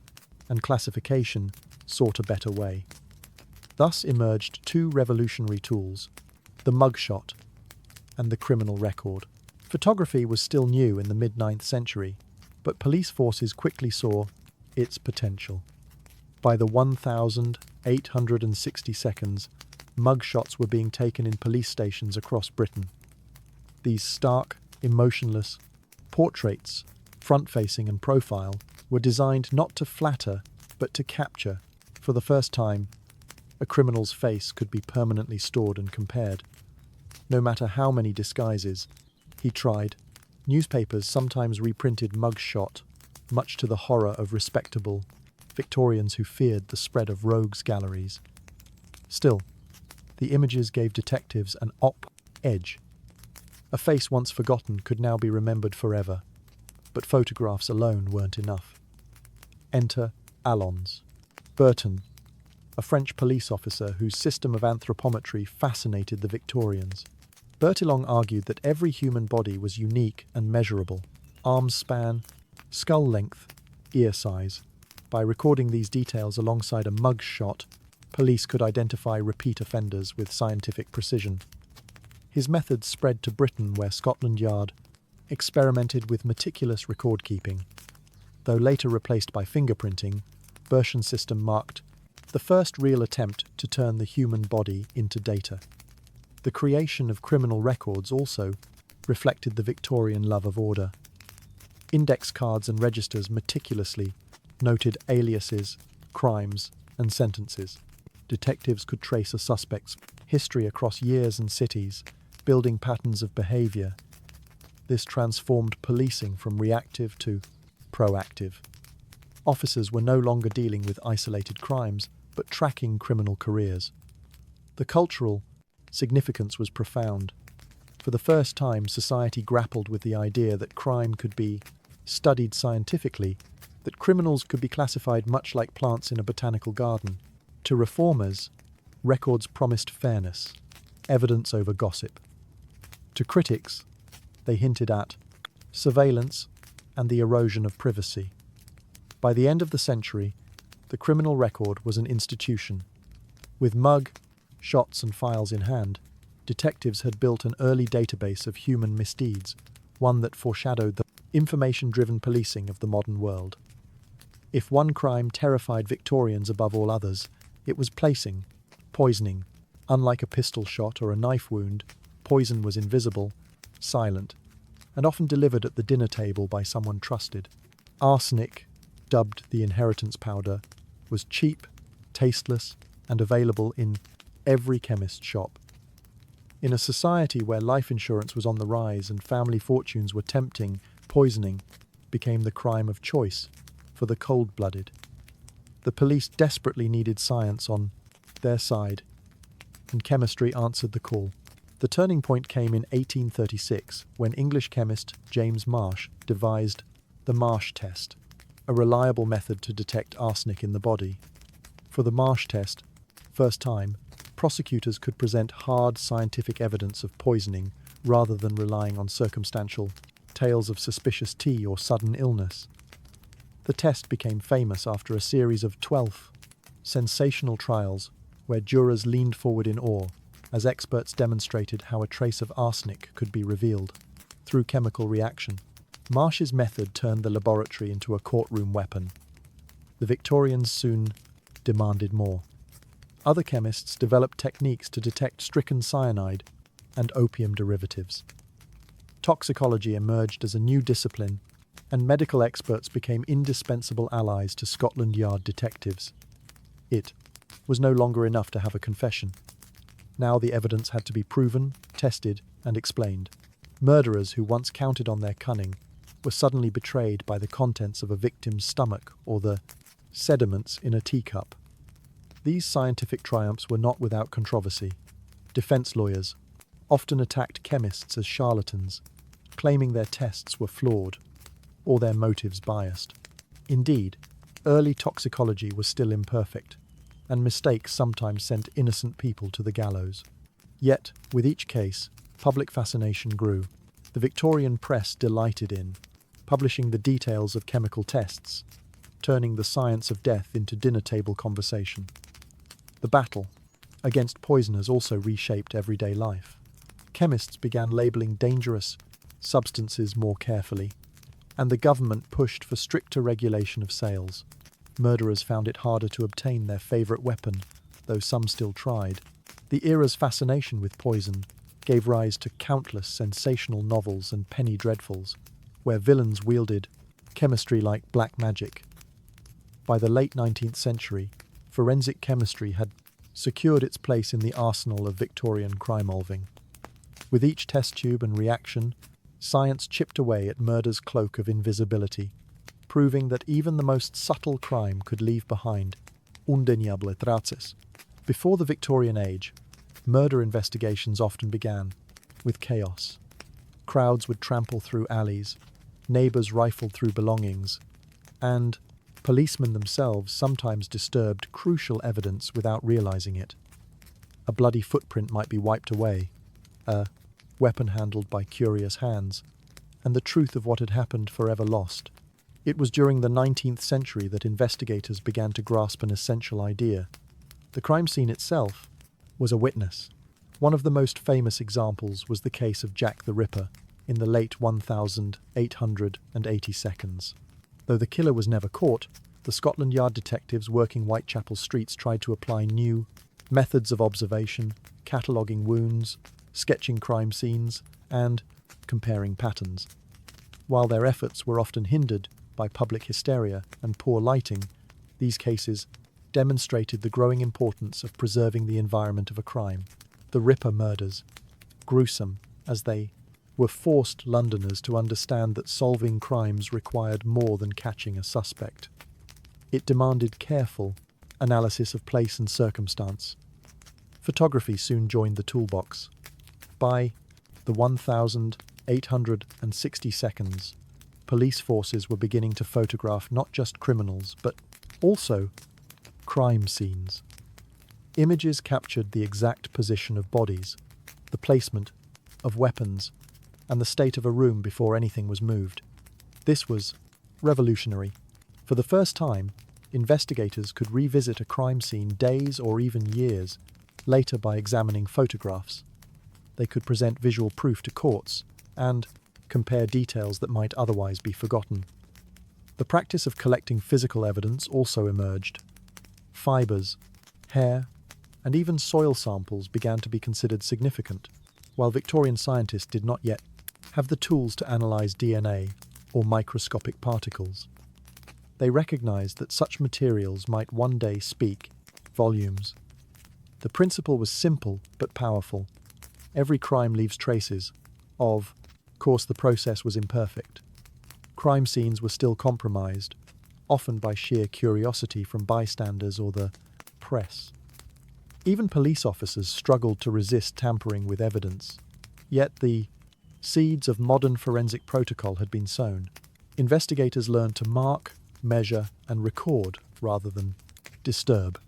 and classification, sought a better way. Thus emerged two revolutionary tools, the mugshot and the criminal record. Photography was still new in the mid-9th century, but police forces quickly saw its potential. By the 1860 seconds, mugshots were being taken in police stations across Britain. These stark, emotionless portraits, front-facing and profile, were designed not to flatter, but to capture. For the first time, a criminal's face could be permanently stored and compared. No matter how many disguises he tried, newspapers sometimes reprinted mugshot, much to the horror of respectable Victorians who feared the spread of rogues galleries. Still, the images gave detectives an edge. A face once forgotten could now be remembered forever, but photographs alone weren't enough. Enter Alons Burton, a French police officer whose system of anthropometry fascinated the Victorians. Bertillon argued that every human body was unique and measurable: arm span, skull length, ear size. By recording these details alongside a mug shot, police could identify repeat offenders with scientific precision. His methods spread to Britain, where Scotland Yard experimented with meticulous record-keeping. Though later replaced by fingerprinting, Bertian's system marked the first real attempt to turn the human body into data. The creation of criminal records also reflected the Victorian love of order. Index cards and registers meticulously noted aliases, crimes, and sentences. Detectives could trace a suspect's history across years and cities, building patterns of behavior. This transformed policing from reactive to proactive. Officers were no longer dealing with isolated crimes, but tracking criminal careers. The cultural significance was profound. For the first time, society grappled with the idea that crime could be studied scientifically, that criminals could be classified much like plants in a botanical garden. To reformers, records promised fairness, evidence over gossip. To critics, they hinted at surveillance and the erosion of privacy. By the end of the century, the criminal record was an institution. With mug, shots and files in hand, detectives had built an early database of human misdeeds, one that foreshadowed the information-driven policing of the modern world. If one crime terrified Victorians above all others, it was placing, poisoning. Unlike a pistol shot or a knife wound, poison was invisible, silent, and often delivered at the dinner table by someone trusted. Arsenic, dubbed the inheritance powder, was cheap, tasteless, and available in every chemist's shop. In a society where life insurance was on the rise and family fortunes were tempting, poisoning became the crime of choice for the cold-blooded. The police desperately needed science on their side, and chemistry answered the call. The turning point came in 1836, when English chemist James Marsh devised the Marsh test, a reliable method to detect arsenic in the body. For the Marsh test, first time, prosecutors could present hard scientific evidence of poisoning rather than relying on circumstantial tales of suspicious tea or sudden illness. The test became famous after a series of 12 sensational trials where jurors leaned forward in awe as experts demonstrated how a trace of arsenic could be revealed through chemical reaction. Marsh's method turned the laboratory into a courtroom weapon. The Victorians soon demanded more. Other chemists developed techniques to detect strychnine cyanide and opium derivatives. Toxicology emerged as a new discipline, and medical experts became indispensable allies to Scotland Yard detectives. It was no longer enough to have a confession. Now the evidence had to be proven, tested, and explained. Murderers who once counted on their cunning were suddenly betrayed by the contents of a victim's stomach or the sediments in a teacup. These scientific triumphs were not without controversy. Defense lawyers often attacked chemists as charlatans, claiming their tests were flawed or their motives biased. Indeed, early toxicology was still imperfect, and mistakes sometimes sent innocent people to the gallows. Yet, with each case, public fascination grew. The Victorian press delighted in publishing the details of chemical tests, turning the science of death into dinner-table conversation. The battle against poisoners also reshaped everyday life. Chemists began labeling dangerous substances more carefully, and the government pushed for stricter regulation of sales. Murderers found it harder to obtain their favourite weapon, though some still tried. The era's fascination with poison gave rise to countless sensational novels and penny dreadfuls, where villains wielded chemistry like black magic. By the late 19th century, forensic chemistry had secured its place in the arsenal of Victorian crime-solving. With each test tube and reaction, science chipped away at murder's cloak of invisibility, proving that even the most subtle crime could leave behind undeniable traces. Before the Victorian age, murder investigations often began with chaos. Crowds would trample through alleys, neighbours rifled through belongings, and policemen themselves sometimes disturbed crucial evidence without realising it. A bloody footprint might be wiped away, a weapon handled by curious hands, and the truth of what had happened forever lost. It was during the 19th century that investigators began to grasp an essential idea. The crime scene itself was a witness. One of the most famous examples was the case of Jack the Ripper in the late 1882. Though the killer was never caught, the Scotland Yard detectives working Whitechapel streets tried to apply new methods of observation, cataloguing wounds, sketching crime scenes, and comparing patterns. While their efforts were often hindered by public hysteria and poor lighting, these cases demonstrated the growing importance of preserving the environment of a crime. The Ripper murders, gruesome as they were, forced Londoners to understand that solving crimes required more than catching a suspect. It demanded careful analysis of place and circumstance. Photography soon joined the toolbox. By the 1860s, police forces were beginning to photograph not just criminals, but also crime scenes. Images captured the exact position of bodies, the placement of weapons, and the state of a room before anything was moved. This was revolutionary. For the first time, investigators could revisit a crime scene days or even years later by examining photographs. They could present visual proof to courts and compare details that might otherwise be forgotten. The practice of collecting physical evidence also emerged. Fibers, hair, and even soil samples began to be considered significant, while Victorian scientists did not yet have the tools to analyze DNA or microscopic particles. They recognized that such materials might one day speak volumes. The principle was simple but powerful. Every crime leaves traces. Of course, the process was imperfect. Crime scenes were still compromised, often by sheer curiosity from bystanders or the press. Even police officers struggled to resist tampering with evidence. Yet the seeds of modern forensic protocol had been sown. Investigators learned to mark, measure, and record rather than disturb.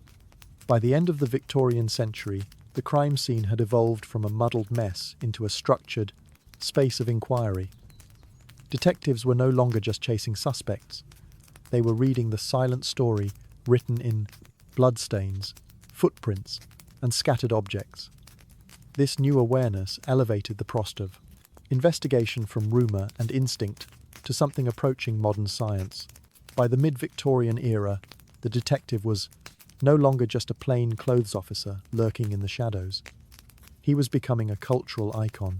By the end of the Victorian century, the crime scene had evolved from a muddled mess into a structured space of inquiry. Detectives were no longer just chasing suspects. They were reading the silent story written in bloodstains, footprints, and scattered objects. This new awareness elevated the process of investigation from rumour and instinct to something approaching modern science. By the mid-Victorian era, the detective was no longer just a plain clothes officer lurking in the shadows. He was becoming a cultural icon.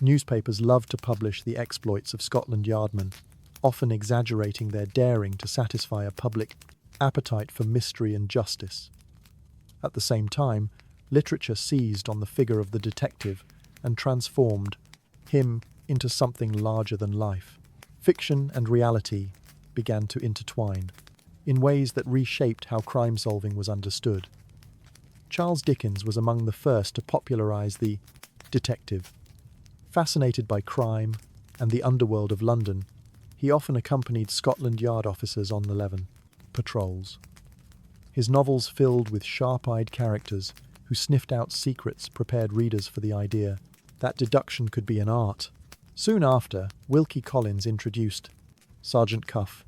Newspapers loved to publish the exploits of Scotland Yardmen, often exaggerating their daring to satisfy a public appetite for mystery and justice. At the same time, literature seized on the figure of the detective and transformed him into something larger than life. Fiction and reality began to intertwine in ways that reshaped how crime solving was understood. Charles Dickens was among the first to popularize the detective. Fascinated by crime and the underworld of London, he often accompanied Scotland Yard officers on the Leven patrols. His novels, filled with sharp-eyed characters who sniffed out secrets, prepared readers for the idea that deduction could be an art. Soon after, Wilkie Collins introduced Sergeant Cuff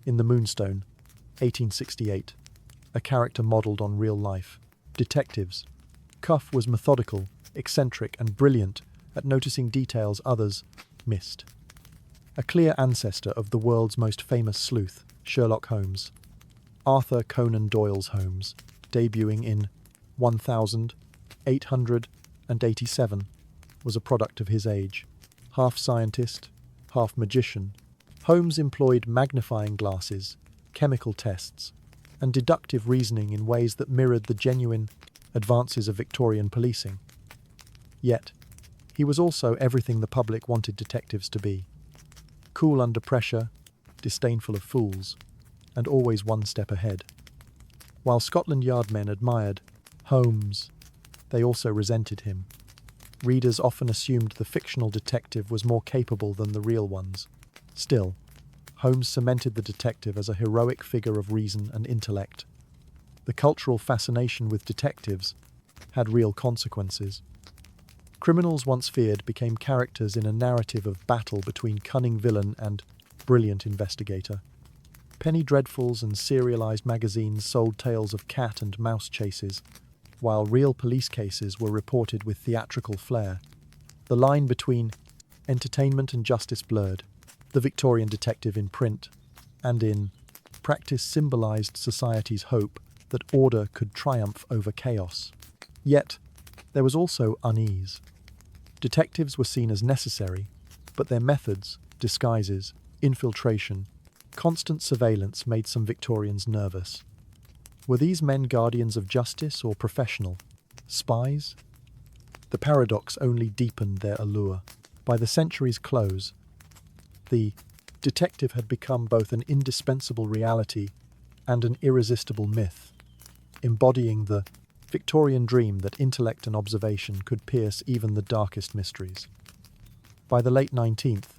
in The Moonstone, 1868, a character modelled on real life detectives. Cuff was methodical, eccentric, and brilliant at noticing details others missed. A clear ancestor of the world's most famous sleuth, Sherlock Holmes. Arthur Conan Doyle's Holmes, debuting in 1887, was a product of his age. Half scientist, half magician, Holmes employed magnifying glasses, chemical tests, and deductive reasoning in ways that mirrored the genuine advances of Victorian policing. Yet, he was also everything the public wanted detectives to be. Cool under pressure, disdainful of fools, and always one step ahead. While Scotland Yard men admired Holmes, they also resented him. Readers often assumed the fictional detective was more capable than the real ones. Still, Holmes cemented the detective as a heroic figure of reason and intellect. The cultural fascination with detectives had real consequences. Criminals once feared became characters in a narrative of battle between cunning villain and brilliant investigator. Penny dreadfuls and serialized magazines sold tales of cat and mouse chases, while real police cases were reported with theatrical flair. The line between entertainment and justice blurred. The Victorian detective in print and in practice symbolized society's hope that order could triumph over chaos. Yet, there was also unease. Detectives were seen as necessary, but their methods, disguises, infiltration, constant surveillance made some Victorians nervous. Were these men guardians of justice or professional? Spies? The paradox only deepened their allure. By the century's close, the detective had become both an indispensable reality and an irresistible myth, embodying the Victorian dream that intellect and observation could pierce even the darkest mysteries. By the late 19th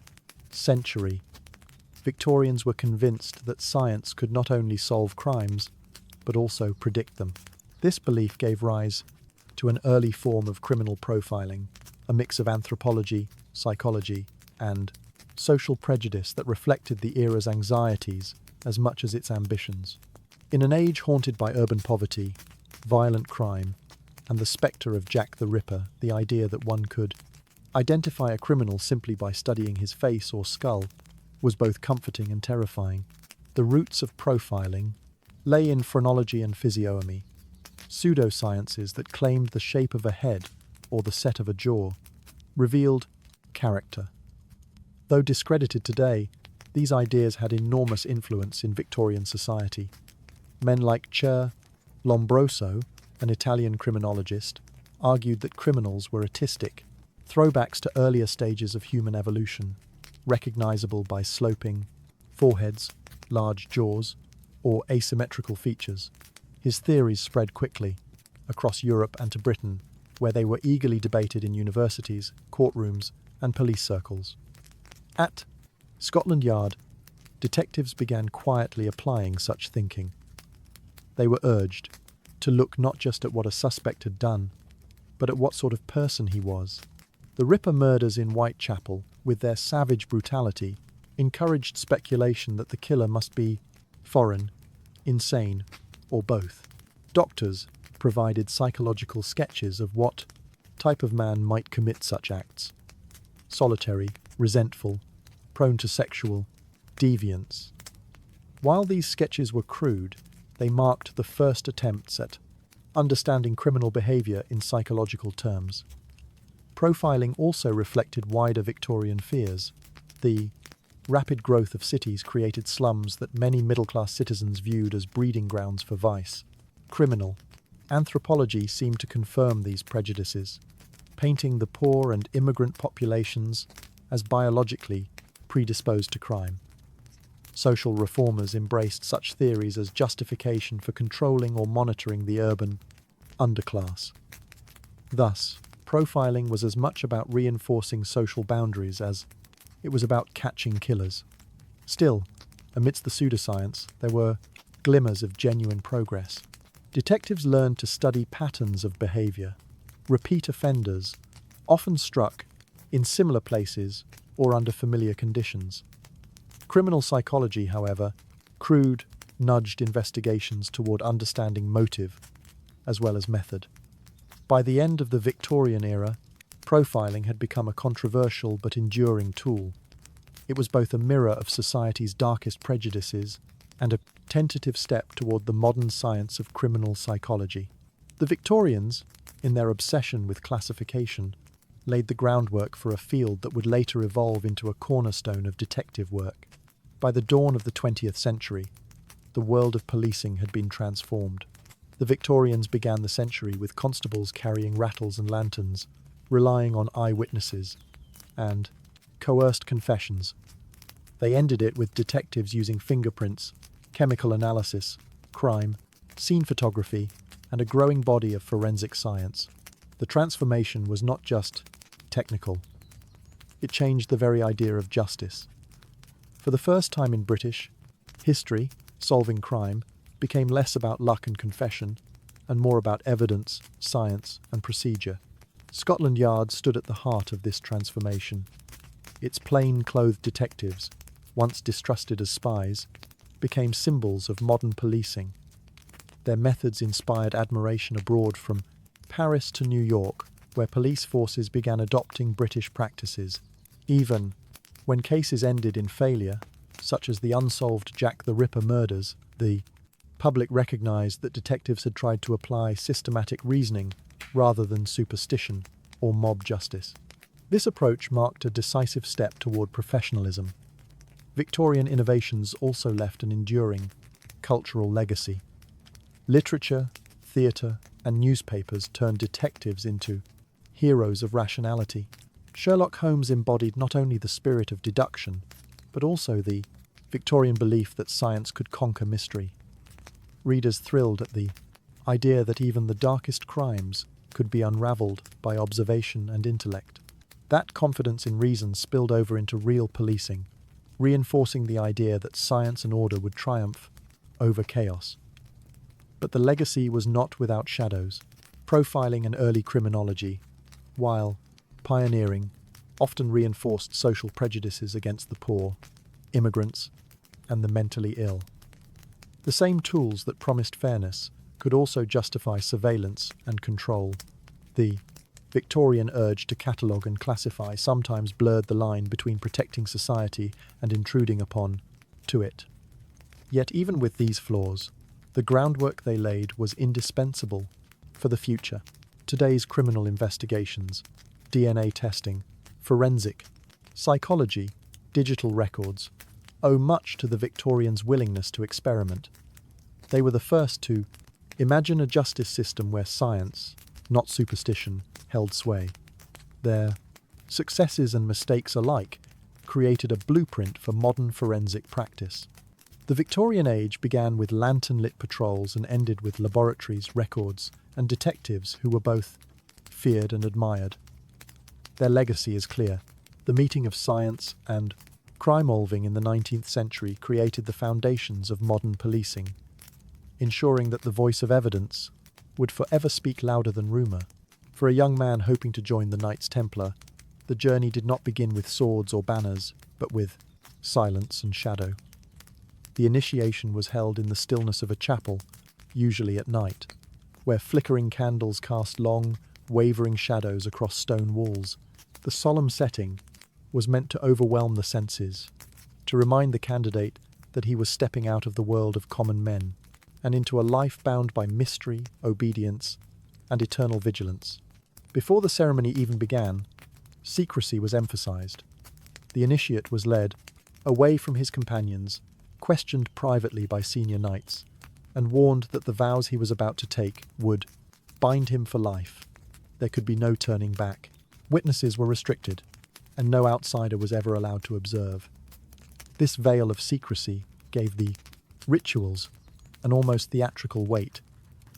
century, Victorians were convinced that science could not only solve crimes, but also predict them. This belief gave rise to an early form of criminal profiling, a mix of anthropology, psychology, and social prejudice that reflected the era's anxieties as much as its ambitions. In an age haunted by urban poverty, violent crime, and the spectre of Jack the Ripper, the idea that one could identify a criminal simply by studying his face or skull was both comforting and terrifying. The roots of profiling lay in phrenology and physiognomy, pseudosciences that claimed the shape of a head or the set of a jaw, revealed character. Though discredited today, these ideas had enormous influence in Victorian society. Men like Lombroso, an Italian criminologist, argued that criminals were autistic, throwbacks to earlier stages of human evolution, recognizable by sloping foreheads, large jaws, or asymmetrical features. His theories spread quickly across Europe and to Britain, where they were eagerly debated in universities, courtrooms, and police circles. At Scotland Yard, detectives began quietly applying such thinking. They were urged to look not just at what a suspect had done, but at what sort of person he was. The Ripper murders in Whitechapel, with their savage brutality, encouraged speculation that the killer must be foreign, insane, or both. Doctors provided psychological sketches of what type of man might commit such acts: solitary, resentful, prone to sexual deviance. While these sketches were crude, they marked the first attempts at understanding criminal behaviour in psychological terms. Profiling also reflected wider Victorian fears. The rapid growth of cities created slums that many middle-class citizens viewed as breeding grounds for vice. Criminal anthropology seemed to confirm these prejudices, painting the poor and immigrant populations as biologically predisposed to crime. Social reformers embraced such theories as justification for controlling or monitoring the urban underclass. Thus, profiling was as much about reinforcing social boundaries as it was about catching killers. Still, amidst the pseudoscience, there were glimmers of genuine progress. Detectives learned to study patterns of behavior. Repeat offenders, often struck in similar places or under familiar conditions. Criminal psychology, however, nudged investigations toward understanding motive as well as method. By the end of the Victorian era, profiling had become a controversial but enduring tool. It was both a mirror of society's darkest prejudices and a tentative step toward the modern science of criminal psychology. The Victorians, in their obsession with classification, laid the groundwork for a field that would later evolve into a cornerstone of detective work. By the dawn of the 20th century, the world of policing had been transformed. The Victorians began the century with constables carrying rattles and lanterns, relying on eyewitnesses and coerced confessions. They ended it with detectives using fingerprints, chemical analysis, crime, scene photography, and a growing body of forensic science. The transformation was not just technical. It changed the very idea of justice. For the first time in British history, solving crime became less about luck and confession and more about evidence, science, and procedure. Scotland Yard stood at the heart of this transformation. Its plain-clothed detectives, once distrusted as spies, became symbols of modern policing. Their methods inspired admiration abroad, from Paris to New York, where police forces began adopting British practices. Even when cases ended in failure, such as the unsolved Jack the Ripper murders, the public recognized that detectives had tried to apply systematic reasoning rather than superstition or mob justice. This approach marked a decisive step toward professionalism. Victorian innovations also left an enduring cultural legacy. Literature, theatre, and newspapers turned detectives into heroes of rationality. Sherlock Holmes embodied not only the spirit of deduction, but also the Victorian belief that science could conquer mystery. Readers thrilled at the idea that even the darkest crimes could be unravelled by observation and intellect. That confidence in reason spilled over into real policing, reinforcing the idea that science and order would triumph over chaos. But the legacy was not without shadows. Profiling and early criminology, while pioneering, often reinforced social prejudices against the poor, immigrants, and the mentally ill. The same tools that promised fairness could also justify surveillance and control. The Victorian urge to catalogue and classify sometimes blurred the line between protecting society and intruding upon it. Yet even with these flaws, the groundwork they laid was indispensable for the future. Today's criminal investigations, DNA testing, forensic, psychology, digital records, owe much to the Victorians' willingness to experiment. They were the first to imagine a justice system where science, not superstition, held sway. Their successes and mistakes alike created a blueprint for modern forensic practice. The Victorian age began with lantern-lit patrols and ended with laboratories, records, and detectives who were both feared and admired. Their legacy is clear. The meeting of science and crime-solving in the 19th century created the foundations of modern policing, ensuring that the voice of evidence would forever speak louder than rumour. For a young man hoping to join the Knights Templar, the journey did not begin with swords or banners, but with silence and shadow. The initiation was held in the stillness of a chapel, usually at night, where flickering candles cast long, wavering shadows across stone walls. The solemn setting was meant to overwhelm the senses, to remind the candidate that he was stepping out of the world of common men and into a life bound by mystery, obedience, and eternal vigilance. Before the ceremony even began, secrecy was emphasized. The initiate was led away from his companions, questioned privately by senior knights, and warned that the vows he was about to take would bind him for life. There could be no turning back. Witnesses were restricted, and no outsider was ever allowed to observe. This veil of secrecy gave the rituals an almost theatrical weight,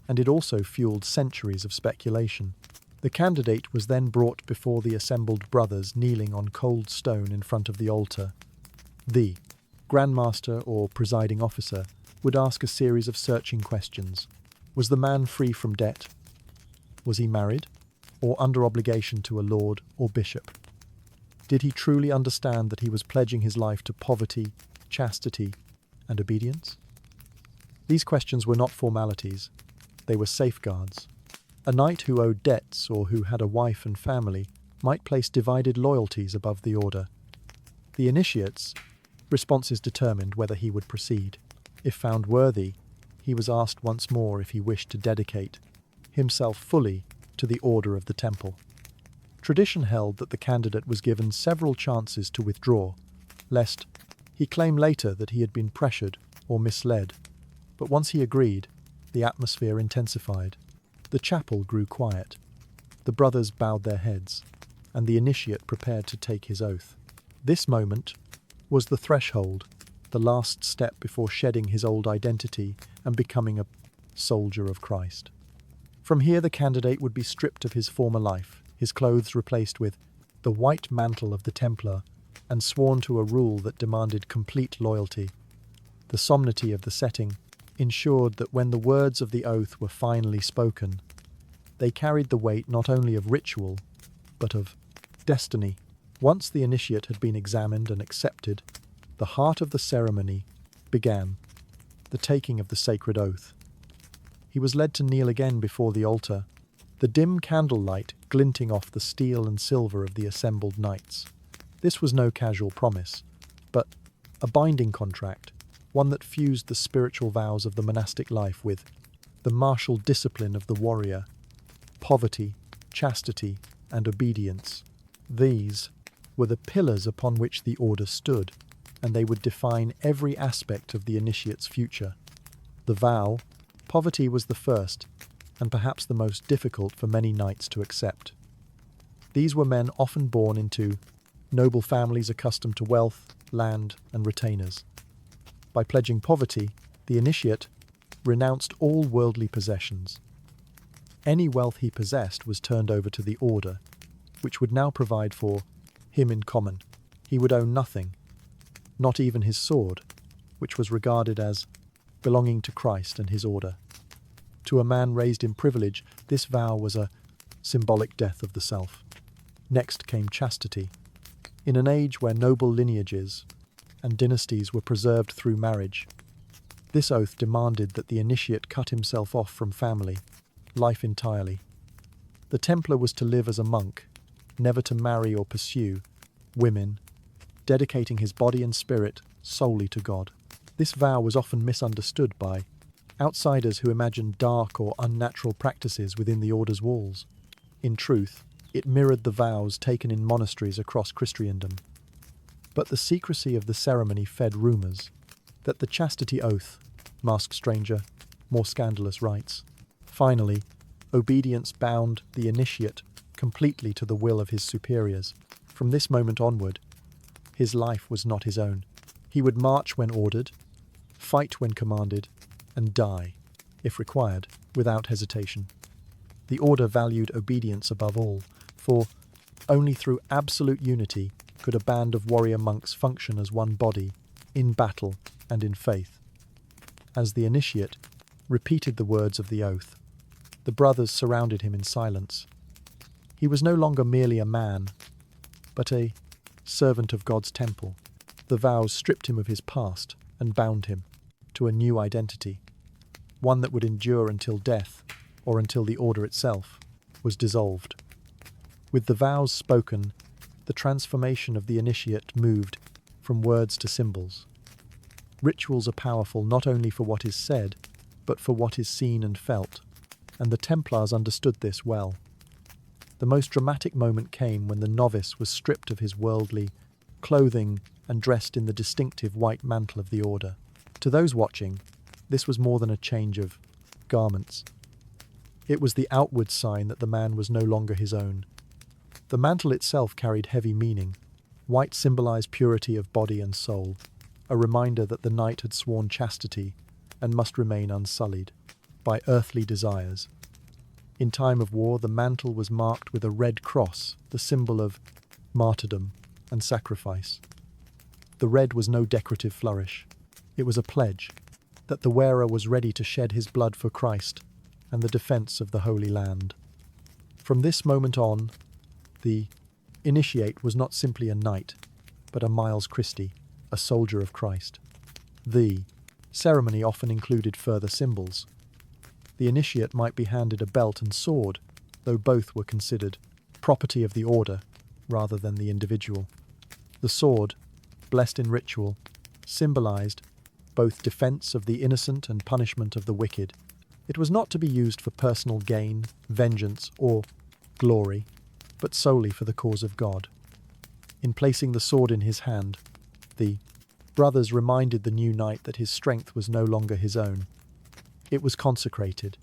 and it also fueled centuries of speculation. The candidate was then brought before the assembled brothers kneeling on cold stone in front of the altar. The Grand Master or presiding officer would ask a series of searching questions. Was the man free from debt? Was he married, or under obligation to a lord or bishop? Did he truly understand that he was pledging his life to poverty, chastity, and obedience? These questions were not formalities, they were safeguards. A knight who owed debts or who had a wife and family might place divided loyalties above the order. The initiate's responses determined whether he would proceed. If found worthy, he was asked once more if he wished to dedicate himself fully to the order of the temple. Tradition held that the candidate was given several chances to withdraw, lest he claim later that he had been pressured or misled. But once he agreed, the atmosphere intensified. The chapel grew quiet. The brothers bowed their heads, and the initiate prepared to take his oath. This moment was the threshold, the last step before shedding his old identity and becoming a soldier of Christ. From here the candidate would be stripped of his former life, his clothes replaced with the white mantle of the Templar, and sworn to a rule that demanded complete loyalty. The solemnity of the setting ensured that when the words of the oath were finally spoken, they carried the weight not only of ritual, but of destiny. Once the initiate had been examined and accepted, The heart of the ceremony began, the taking of the sacred oath. He was led to kneel again before the altar, the dim candlelight glinting off the steel and silver of the assembled knights. This was no casual promise, but a binding contract, one that fused the spiritual vows of the monastic life with the martial discipline of the warrior, poverty, chastity, and obedience. These were the pillars upon which the order stood, and they would define every aspect of the initiate's future. The vow, poverty, was the first, and perhaps the most difficult for many knights to accept. These were men often born into noble families accustomed to wealth, land, and retainers. By pledging poverty, the initiate renounced all worldly possessions. Any wealth he possessed was turned over to the order, which would now provide for him in common. He would own nothing, not even his sword, which was regarded as belonging to Christ and his order. To a man raised in privilege, this vow was a symbolic death of the self. Next came chastity. In an age where noble lineages and dynasties were preserved through marriage, this oath demanded that the initiate cut himself off from family, life entirely. The Templar was to live as a monk, never to marry or pursue women, dedicating his body and spirit solely to God. This vow was often misunderstood by outsiders who imagined dark or unnatural practices within the order's walls. In truth, it mirrored the vows taken in monasteries across Christendom. But the secrecy of the ceremony fed rumours that the chastity oath masked stranger, more scandalous rites. Finally, obedience bound the initiate completely to the will of his superiors. From this moment onward, his life was not his own. He would march when ordered, fight when commanded, and die, if required, without hesitation. The order valued obedience above all, for only through absolute unity could a band of warrior monks function as one body, in battle and in faith. As the initiate repeated the words of the oath, the brothers surrounded him in silence. He was no longer merely a man, but a servant of God's temple. The vows stripped him of his past and bound him to a new identity, one that would endure until death, or until the order itself was dissolved. With the vows spoken, the transformation of the initiate moved from words to symbols. Rituals are powerful not only for what is said, but for what is seen and felt, and the Templars understood this well. The most dramatic moment came when the novice was stripped of his worldly clothing and dressed in the distinctive white mantle of the order. To those watching, this was more than a change of garments. It was the outward sign that the man was no longer his own. The mantle itself carried heavy meaning. White symbolized purity of body and soul, a reminder that the knight had sworn chastity and must remain unsullied by earthly desires. In time of war, the mantle was marked with a red cross, the symbol of martyrdom and sacrifice. The red was no decorative flourish. It was a pledge that the wearer was ready to shed his blood for Christ and the defense of the Holy Land. From this moment on, the initiate was not simply a knight, but a Miles Christie, a soldier of Christ. The ceremony often included further symbols. The initiate might be handed a belt and sword, though both were considered property of the order rather than the individual. The sword, blessed in ritual, symbolized both defense of the innocent and punishment of the wicked. It was not to be used for personal gain, vengeance, or glory, but solely for the cause of God. In placing the sword in his hand, the brothers reminded the new knight that his strength was no longer his own. It was consecrated.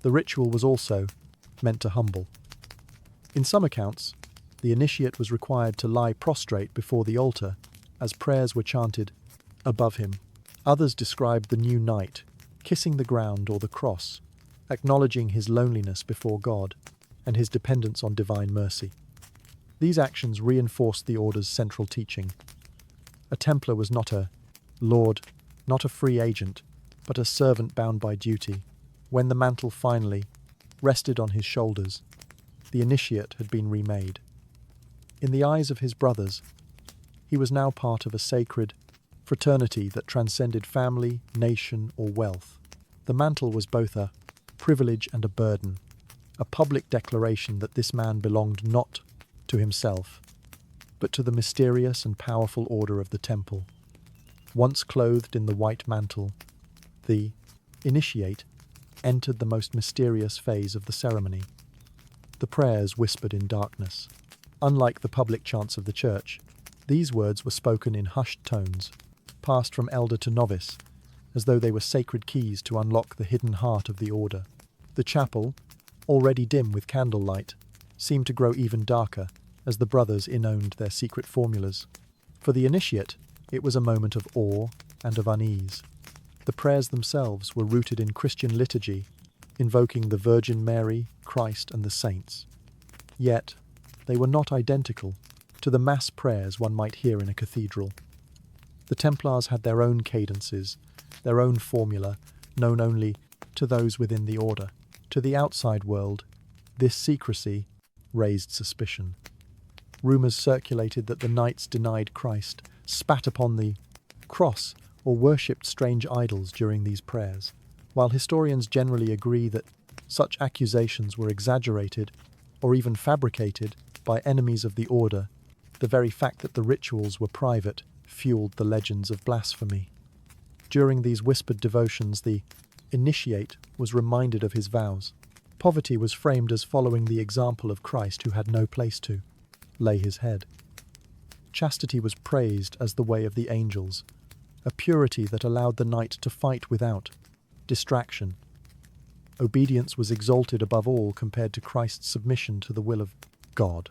The ritual was also meant to humble. In some accounts, the initiate was required to lie prostrate before the altar as prayers were chanted above him. Others described the new knight kissing the ground or the cross, acknowledging his loneliness before God and his dependence on divine mercy. These actions reinforced the order's central teaching. A Templar was not a lord, not a free agent, but a servant bound by duty. When the mantle finally rested on his shoulders, the initiate had been remade. In the eyes of his brothers, he was now part of a sacred, fraternity that transcended family, nation, or wealth. The mantle was both a privilege and a burden, a public declaration that this man belonged not to himself, but to the mysterious and powerful order of the temple. Once clothed in the white mantle, the initiate entered the most mysterious phase of the ceremony. The prayers whispered in darkness. Unlike the public chants of the church, these words were spoken in hushed tones, passed from elder to novice, as though they were sacred keys to unlock the hidden heart of the order. The chapel, already dim with candlelight, seemed to grow even darker as the brothers intoned their secret formulas. For the initiate, it was a moment of awe and of unease. The prayers themselves were rooted in Christian liturgy, invoking the Virgin Mary, Christ, and the saints. Yet, they were not identical to the mass prayers one might hear in a cathedral. The Templars had their own cadences, their own formula, known only to those within the order. To the outside world, this secrecy raised suspicion. Rumours circulated that the knights denied Christ, spat upon the cross, or worshipped strange idols during these prayers. While historians generally agree that such accusations were exaggerated or even fabricated by enemies of the order, the very fact that the rituals were private fueled the legends of blasphemy. During these whispered devotions, the initiate was reminded of his vows. Poverty was framed as following the example of Christ, who had no place to lay his head. Chastity was praised as the way of the angels, a purity that allowed the knight to fight without distraction. Obedience was exalted above all compared to Christ's submission to the will of God.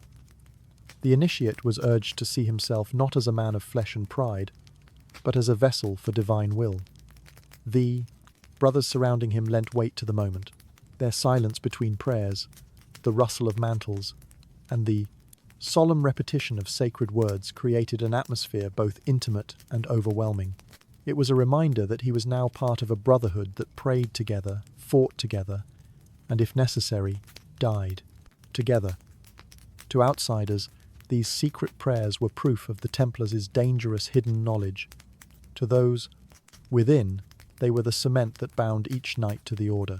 The initiate was urged to see himself not as a man of flesh and pride, but as a vessel for divine will. The brothers surrounding him lent weight to the moment. Their silence between prayers, the rustle of mantles, and the solemn repetition of sacred words created an atmosphere both intimate and overwhelming. It was a reminder that he was now part of a brotherhood that prayed together, fought together, and if necessary, died together. To outsiders, these secret prayers were proof of the Templars' dangerous hidden knowledge. To those within, they were the cement that bound each knight to the order.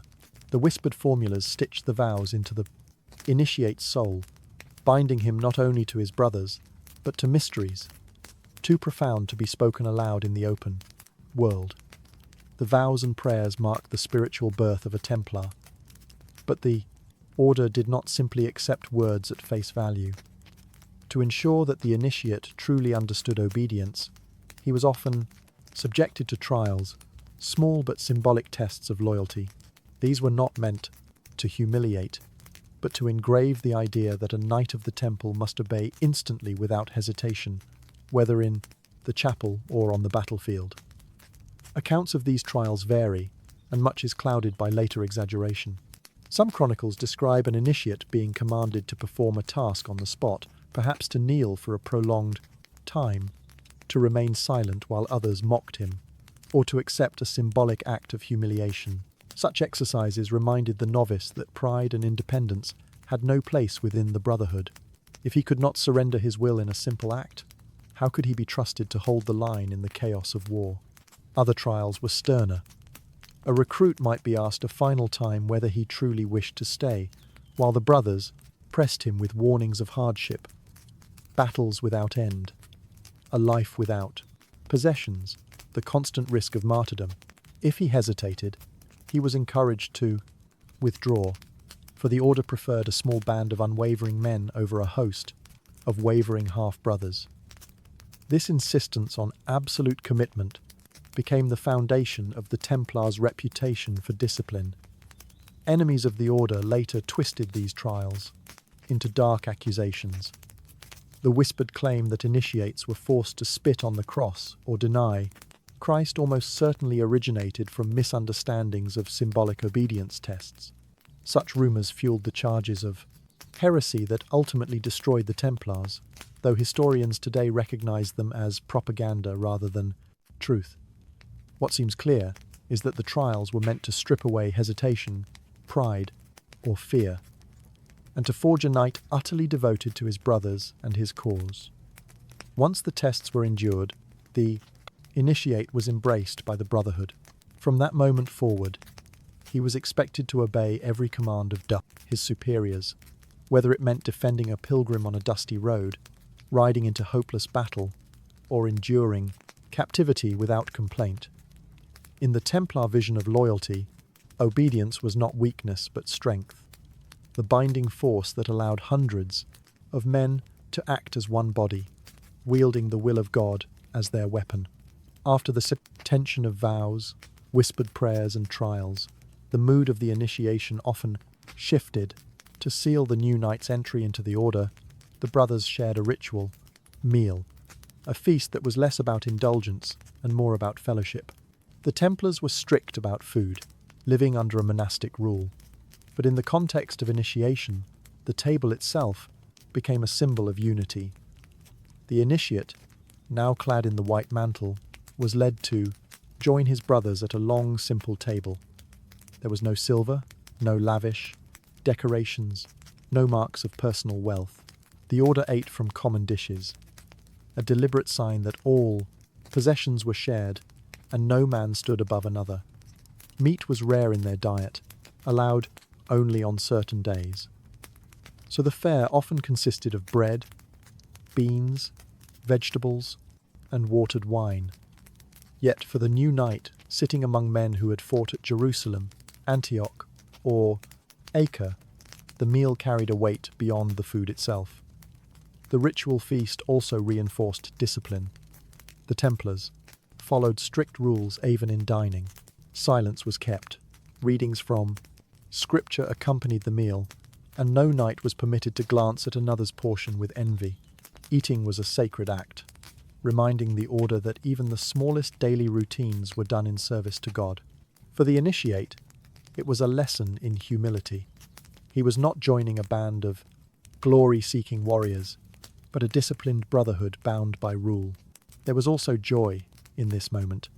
The whispered formulas stitched the vows into the initiate's soul, binding him not only to his brothers, but to mysteries too profound to be spoken aloud in the open world. The vows and prayers marked the spiritual birth of a Templar, but the order did not simply accept words at face value. To ensure that the initiate truly understood obedience, he was often subjected to trials, small but symbolic tests of loyalty. These were not meant to humiliate, but to engrave the idea that a knight of the temple must obey instantly without hesitation, whether in the chapel or on the battlefield. Accounts of these trials vary, and much is clouded by later exaggeration. Some chronicles describe an initiate being commanded to perform a task on the spot, perhaps to kneel for a prolonged time, to remain silent while others mocked him, or to accept a symbolic act of humiliation. Such exercises reminded the novice that pride and independence had no place within the brotherhood. If he could not surrender his will in a simple act, how could he be trusted to hold the line in the chaos of war? Other trials were sterner. A recruit might be asked a final time whether he truly wished to stay, while the brothers pressed him with warnings of hardship, battles without end, a life without possessions, the constant risk of martyrdom. If he hesitated, he was encouraged to withdraw, for the order preferred a small band of unwavering men over a host of wavering half-brothers. This insistence on absolute commitment became the foundation of the Templars' reputation for discipline. Enemies of the order later twisted these trials into dark accusations. The whispered claim that initiates were forced to spit on the cross or deny Christ almost certainly originated from misunderstandings of symbolic obedience tests. Such rumours fueled the charges of heresy that ultimately destroyed the Templars, though historians today recognize them as propaganda rather than truth. What seems clear is that the trials were meant to strip away hesitation, pride, or fear, and to forge a knight utterly devoted to his brothers and his cause. Once the tests were endured, the Initiate was embraced by the Brotherhood. From that moment forward, he was expected to obey every command of his superiors, whether it meant defending a pilgrim on a dusty road, riding into hopeless battle, or enduring captivity without complaint. In the Templar vision of loyalty, obedience was not weakness but strength, the binding force that allowed hundreds of men to act as one body, wielding the will of God as their weapon. After the tension of vows, whispered prayers and trials, the mood of the initiation often shifted. To seal the new knight's entry into the order, the brothers shared a ritual meal, a feast that was less about indulgence and more about fellowship. The Templars were strict about food, living under a monastic rule. But in the context of initiation, the table itself became a symbol of unity. The initiate, now clad in the white mantle, was led to join his brothers at a long, simple table. There was no silver, no lavish decorations, no marks of personal wealth. The order ate from common dishes, a deliberate sign that all possessions were shared and no man stood above another. Meat was rare in their diet, allowed only on certain days. So the fare often consisted of bread, beans, vegetables, and watered wine. Yet for the new knight, sitting among men who had fought at Jerusalem, Antioch, or Acre, the meal carried a weight beyond the food itself. The ritual feast also reinforced discipline. The Templars followed strict rules even in dining. Silence was kept. Readings from Scripture accompanied the meal, and no knight was permitted to glance at another's portion with envy. Eating was a sacred act, reminding the order that even the smallest daily routines were done in service to God. For the initiate, it was a lesson in humility. He was not joining a band of glory-seeking warriors, but a disciplined brotherhood bound by rule. There was also joy in this moment.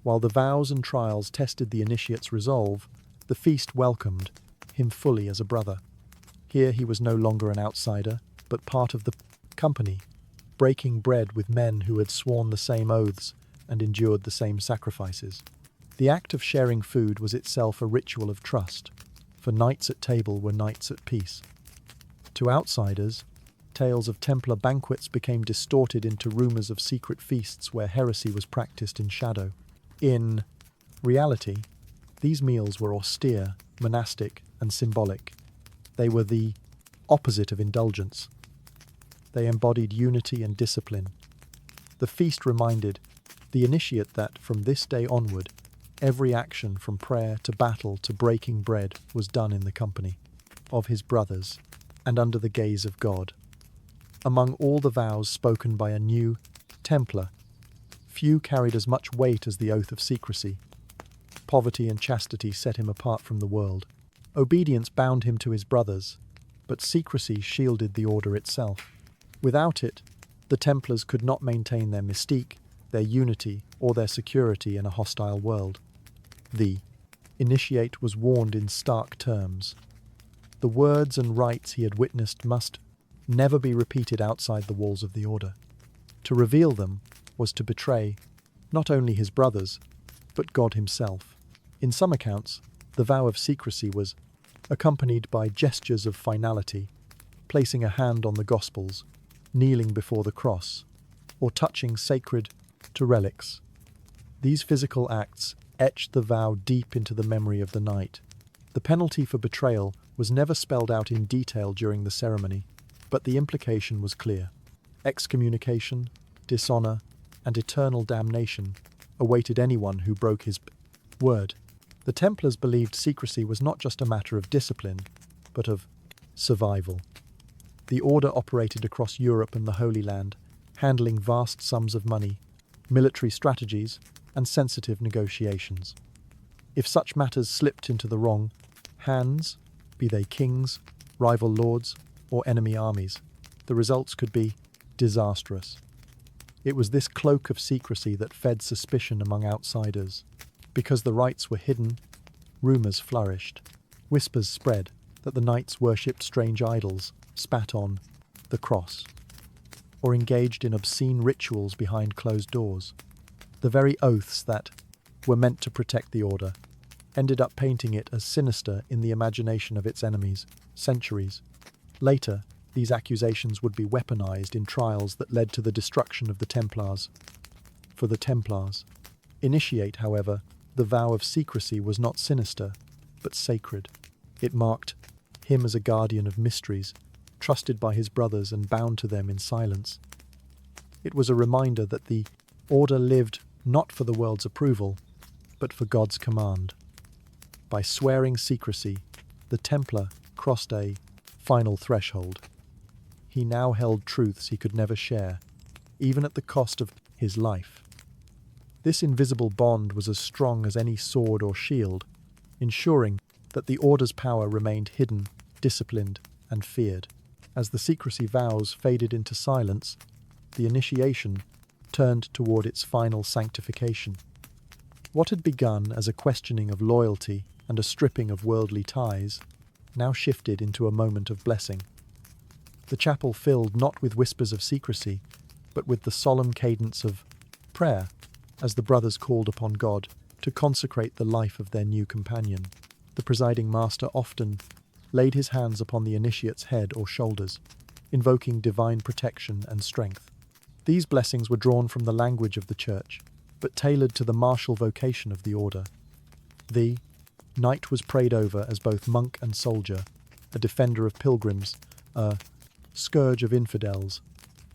While the vows and trials tested the initiate's resolve, the feast welcomed him fully as a brother. Here he was no longer an outsider, but part of the company, breaking bread with men who had sworn the same oaths and endured the same sacrifices. The act of sharing food was itself a ritual of trust, for knights at table were knights at peace. To outsiders, tales of Templar banquets became distorted into rumours of secret feasts where heresy was practiced in shadow. In reality, these meals were austere, monastic, and symbolic. They were the opposite of indulgence. They embodied unity and discipline. The feast reminded the initiate that from this day onward, every action from prayer to battle to breaking bread was done in the company of his brothers and under the gaze of God. Among all the vows spoken by a new Templar, few carried as much weight as the oath of secrecy. Poverty and chastity set him apart from the world. Obedience bound him to his brothers, but secrecy shielded the order itself. Without it, the Templars could not maintain their mystique, their unity, or their security in a hostile world. The initiate was warned in stark terms. The words and rites he had witnessed must never be repeated outside the walls of the order. To reveal them was to betray not only his brothers, but God himself. In some accounts, the vow of secrecy was accompanied by gestures of finality, placing a hand on the Gospels, kneeling before the cross, or touching sacred to relics. These physical acts etched the vow deep into the memory of the knight. The penalty for betrayal was never spelled out in detail during the ceremony, but the implication was clear. Excommunication, dishonor, and eternal damnation awaited anyone who broke his word. The Templars believed secrecy was not just a matter of discipline, but of survival. The order operated across Europe and the Holy Land, handling vast sums of money, military strategies, and sensitive negotiations. If such matters slipped into the wrong hands, be they kings, rival lords, or enemy armies, the results could be disastrous. It was this cloak of secrecy that fed suspicion among outsiders. Because the rites were hidden, rumours flourished. Whispers spread that the knights worshipped strange idols, spat on the cross, or engaged in obscene rituals behind closed doors. The very oaths that were meant to protect the order ended up painting it as sinister in the imagination of its enemies. Centuries later, these accusations would be weaponized in trials that led to the destruction of the Templars. For the Templars, Initiate, however, the vow of secrecy was not sinister, but sacred. It marked him as a guardian of mysteries, trusted by his brothers and bound to them in silence. It was a reminder that the order lived not for the world's approval, but for God's command. By swearing secrecy, the Templar crossed a final threshold. He now held truths he could never share, even at the cost of his life. This invisible bond was as strong as any sword or shield, ensuring that the order's power remained hidden, disciplined, and feared. As the secrecy vows faded into silence, the initiation turned toward its final sanctification. What had begun as a questioning of loyalty and a stripping of worldly ties now shifted into a moment of blessing. The chapel filled not with whispers of secrecy, but with the solemn cadence of prayer, as the brothers called upon God to consecrate the life of their new companion. The presiding master often laid his hands upon the initiate's head or shoulders, invoking divine protection and strength. These blessings were drawn from the language of the church, but tailored to the martial vocation of the order. The knight was prayed over as both monk and soldier, a defender of pilgrims, a scourge of infidels,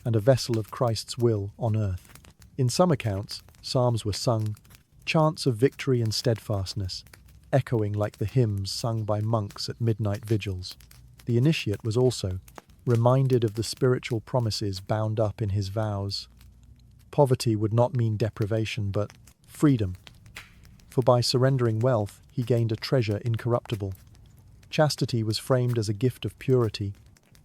and a vessel of Christ's will on earth. In some accounts, psalms were sung, chants of victory and steadfastness, echoing like the hymns sung by monks at midnight vigils. The initiate was also reminded of the spiritual promises bound up in his vows. Poverty would not mean deprivation, but freedom. For by surrendering wealth, he gained a treasure incorruptible. Chastity was framed as a gift of purity,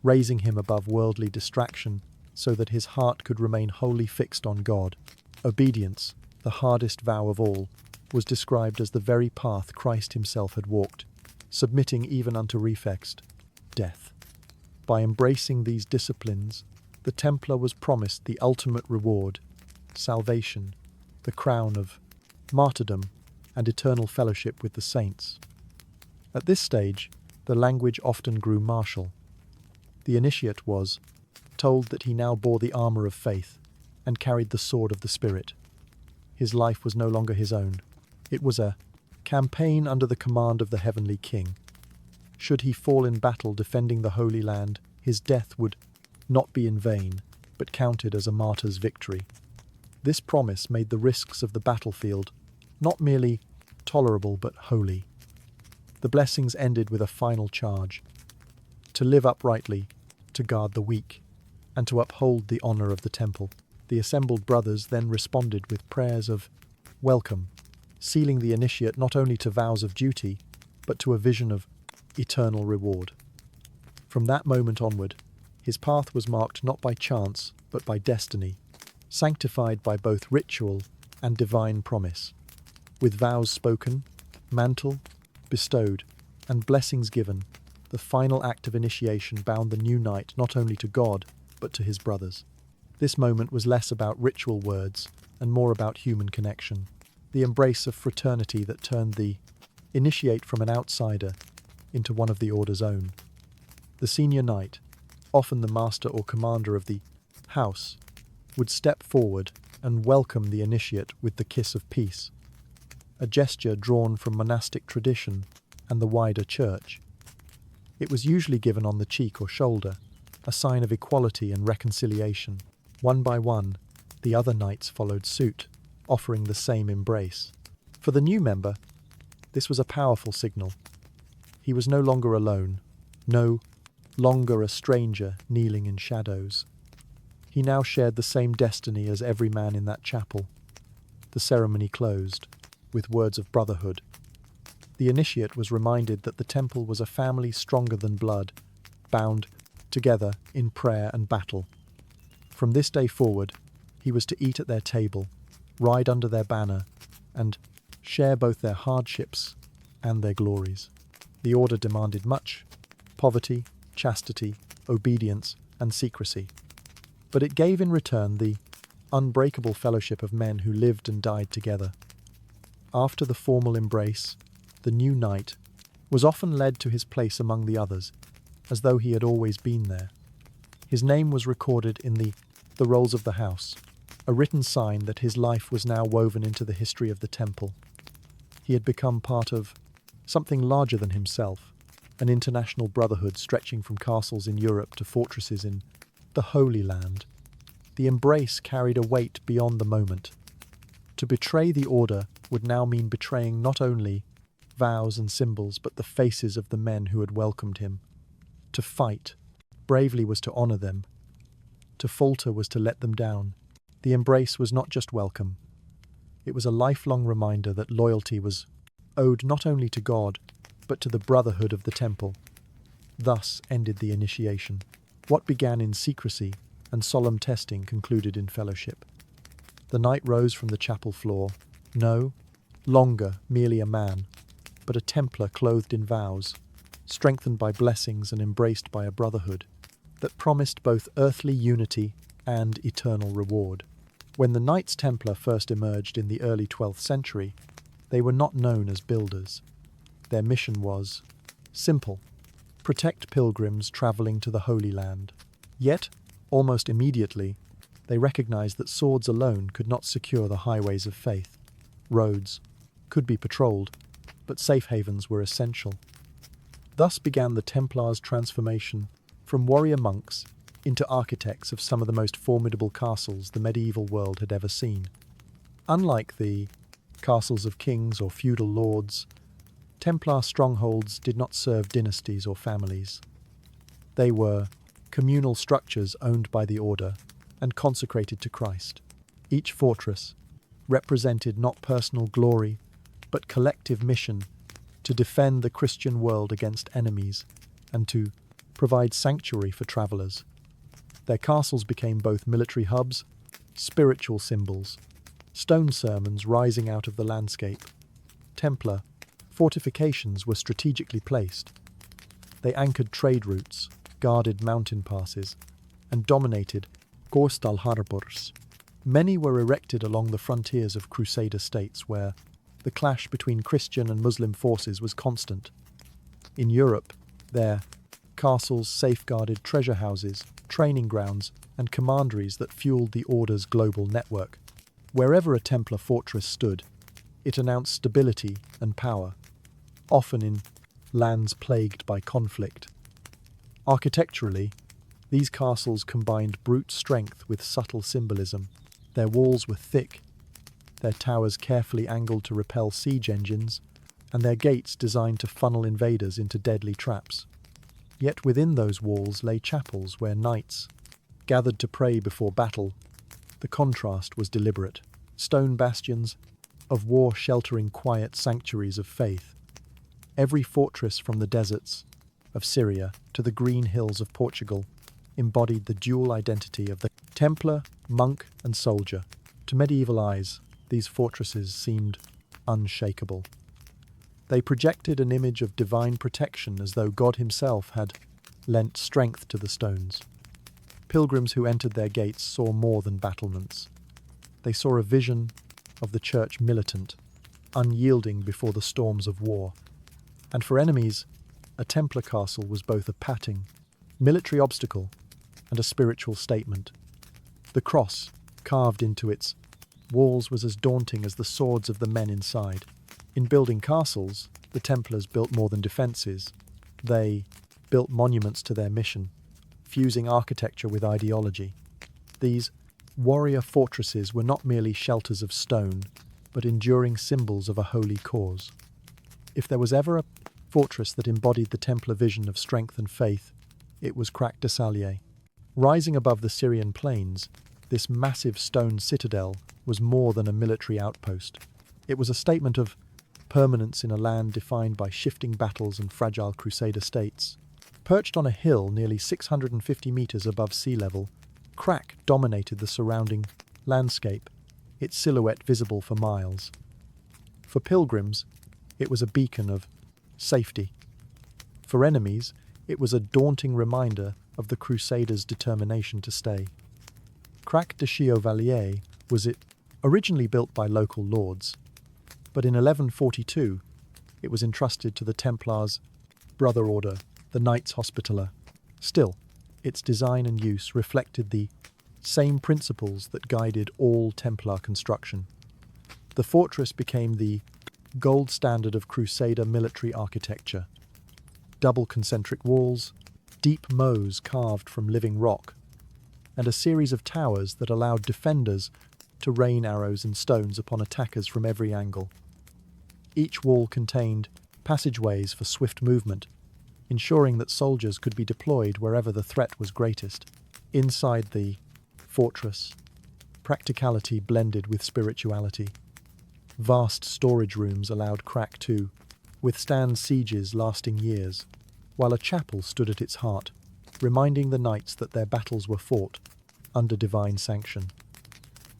raising him above worldly distraction so that his heart could remain wholly fixed on God. Obedience, the hardest vow of all, was described as the very path Christ himself had walked, submitting even unto refexed death. By embracing these disciplines, the Templar was promised the ultimate reward, salvation, the crown of martyrdom, and eternal fellowship with the saints. At this stage, the language often grew martial. The initiate was told that he now bore the armour of faith and carried the sword of the Spirit. His life was no longer his own. It was a campaign under the command of the heavenly King. Should he fall in battle defending the Holy Land, his death would not be in vain, but counted as a martyr's victory. This promise made the risks of the battlefield not merely tolerable but holy. The blessings ended with a final charge: to live uprightly, to guard the weak, and to uphold the honour of the temple. The assembled brothers then responded with prayers of welcome, sealing the initiate not only to vows of duty, but to a vision of eternal reward. From that moment onward, his path was marked not by chance, but by destiny, sanctified by both ritual and divine promise. With vows spoken, mantle bestowed, and blessings given, the final act of initiation bound the new knight not only to God, but to his brothers. This moment was less about ritual words and more about human connection, the embrace of fraternity that turned the initiate from an outsider into one of the order's own. The senior knight, often the master or commander of the house, would step forward and welcome the initiate with the kiss of peace, a gesture drawn from monastic tradition and the wider church. It was usually given on the cheek or shoulder, a sign of equality and reconciliation. One by one, the other knights followed suit, offering the same embrace. For the new member, this was a powerful signal. He was no longer alone, no longer a stranger kneeling in shadows. He now shared the same destiny as every man in that chapel. The ceremony closed with words of brotherhood. The initiate was reminded that the temple was a family stronger than blood, bound together in prayer and battle. From this day forward, he was to eat at their table, ride under their banner, and share both their hardships and their glories. The order demanded much: poverty, chastity, obedience, and secrecy. But it gave in return the unbreakable fellowship of men who lived and died together. After the formal embrace, the new knight was often led to his place among the others, as though he had always been there. His name was recorded in the rolls of the house, a written sign that his life was now woven into the history of the temple. He had become part of something larger than himself, an international brotherhood stretching from castles in Europe to fortresses in the Holy Land. The embrace carried a weight beyond the moment. To betray the order would now mean betraying not only vows and symbols, but the faces of the men who had welcomed him. To fight bravely was to honor them. To falter was to let them down. The embrace was not just welcome. It was a lifelong reminder that loyalty was owed not only to God, but to the brotherhood of the temple. Thus ended the initiation. What began in secrecy and solemn testing concluded in fellowship. The knight rose from the chapel floor, no longer merely a man, but a Templar clothed in vows, strengthened by blessings and embraced by a brotherhood that promised both earthly unity and eternal reward. When the Knights Templar first emerged in the early 12th century, they were not known as builders. Their mission was simple: protect pilgrims travelling to the Holy Land. Yet, almost immediately, they recognized that swords alone could not secure the highways of faith. Roads could be patrolled, but safe havens were essential. Thus began the Templars' transformation from warrior monks into architects of some of the most formidable castles the medieval world had ever seen. Unlike the castles of kings or feudal lords, Templar strongholds did not serve dynasties or families. They were communal structures owned by the order and consecrated to Christ. Each fortress represented not personal glory, but collective mission to defend the Christian world against enemies and to provide sanctuary for travelers. Their castles became both military hubs, spiritual symbols, stone sermons rising out of the landscape. Templar fortifications were strategically placed. They anchored trade routes, guarded mountain passes, and dominated coastal harbors. Many were erected along the frontiers of Crusader states where the clash between Christian and Muslim forces was constant. In Europe, their castles safeguarded treasure houses, training grounds, and commanderies that fueled the Order's global network. Wherever a Templar fortress stood, it announced stability and power, often in lands plagued by conflict. Architecturally, these castles combined brute strength with subtle symbolism. Their walls were thick, their towers carefully angled to repel siege engines, and their gates designed to funnel invaders into deadly traps. Yet within those walls lay chapels where knights gathered to pray before battle. The contrast was deliberate. Stone bastions of war sheltering quiet sanctuaries of faith. Every fortress from the deserts of Syria to the green hills of Portugal embodied the dual identity of the Templar, monk, and soldier. To medieval eyes, these fortresses seemed unshakable. They projected an image of divine protection as though God himself had lent strength to the stones. Pilgrims who entered their gates saw more than battlements. They saw a vision of the church militant, unyielding before the storms of war. And for enemies, a Templar castle was both a patting, military obstacle and a spiritual statement. The cross, carved into its walls, was as daunting as the swords of the men inside. In building castles, the Templars built more than defences. They built monuments to their mission, fusing architecture with ideology. These warrior fortresses were not merely shelters of stone, but enduring symbols of a holy cause. If there was ever a fortress that embodied the Templar vision of strength and faith, it was Crac de Salier. Rising above the Syrian plains, this massive stone citadel was more than a military outpost. It was a statement of permanence in a land defined by shifting battles and fragile Crusader states. Perched on a hill nearly 650 meters above sea level, Crac dominated the surrounding landscape, its silhouette visible for miles. For pilgrims, it was a beacon of safety. For enemies, it was a daunting reminder of the Crusaders' determination to stay. Crac de Chevalier was it originally built by local lords, but in 1142 it was entrusted to the Templars' brother order, the Knights Hospitaller. Still, its design and use reflected the same principles that guided all Templar construction. The fortress became the gold standard of Crusader military architecture. Double concentric walls, deep moats carved from living rock, and a series of towers that allowed defenders to rain arrows and stones upon attackers from every angle. Each wall contained passageways for swift movement, ensuring that soldiers could be deployed wherever the threat was greatest. Inside the fortress, practicality blended with spirituality. Vast storage rooms allowed Crac to withstand sieges lasting years, while a chapel stood at its heart, reminding the knights that their battles were fought under divine sanction.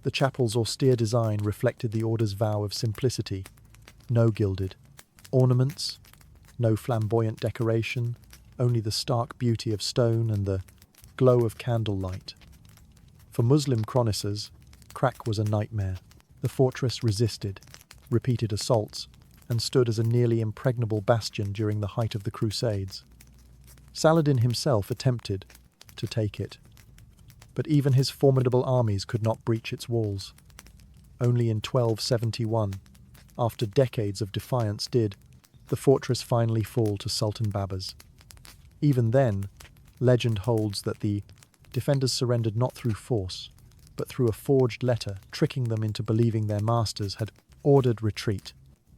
The chapel's austere design reflected the order's vow of simplicity: no gilded ornaments, no flamboyant decoration, only the stark beauty of stone and the glow of candlelight. For Muslim chroniclers, Crac was a nightmare. The fortress resisted repeated assaults and stood as a nearly impregnable bastion during the height of the Crusades. Saladin himself attempted to take it, but even his formidable armies could not breach its walls. Only in 1271, after decades of defiance, did the fortress finally fall to Sultan Baburs. Even then, legend holds that the defenders surrendered not through force, but through a forged letter, tricking them into believing their masters had ordered retreat.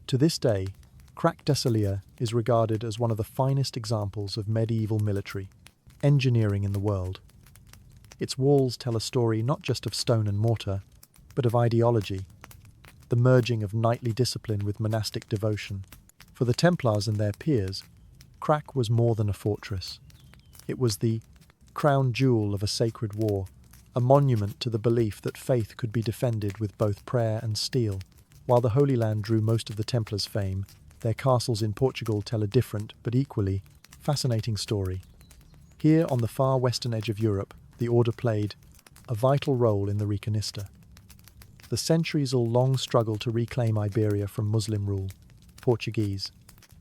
To this day, Crac de Chevalier is regarded as one of the finest examples of medieval military engineering in the world. Its walls tell a story not just of stone and mortar, but of ideology, the merging of knightly discipline with monastic devotion. For the Templars and their peers, Crac was more than a fortress. It was the crown jewel of a sacred war, a monument to the belief that faith could be defended with both prayer and steel. While the Holy Land drew most of the Templars' fame, their castles in Portugal tell a different, but equally fascinating story. Here on the far western edge of Europe, the order played a vital role in the Reconquista. The centuries-long struggle to reclaim Iberia from Muslim rule, Portuguese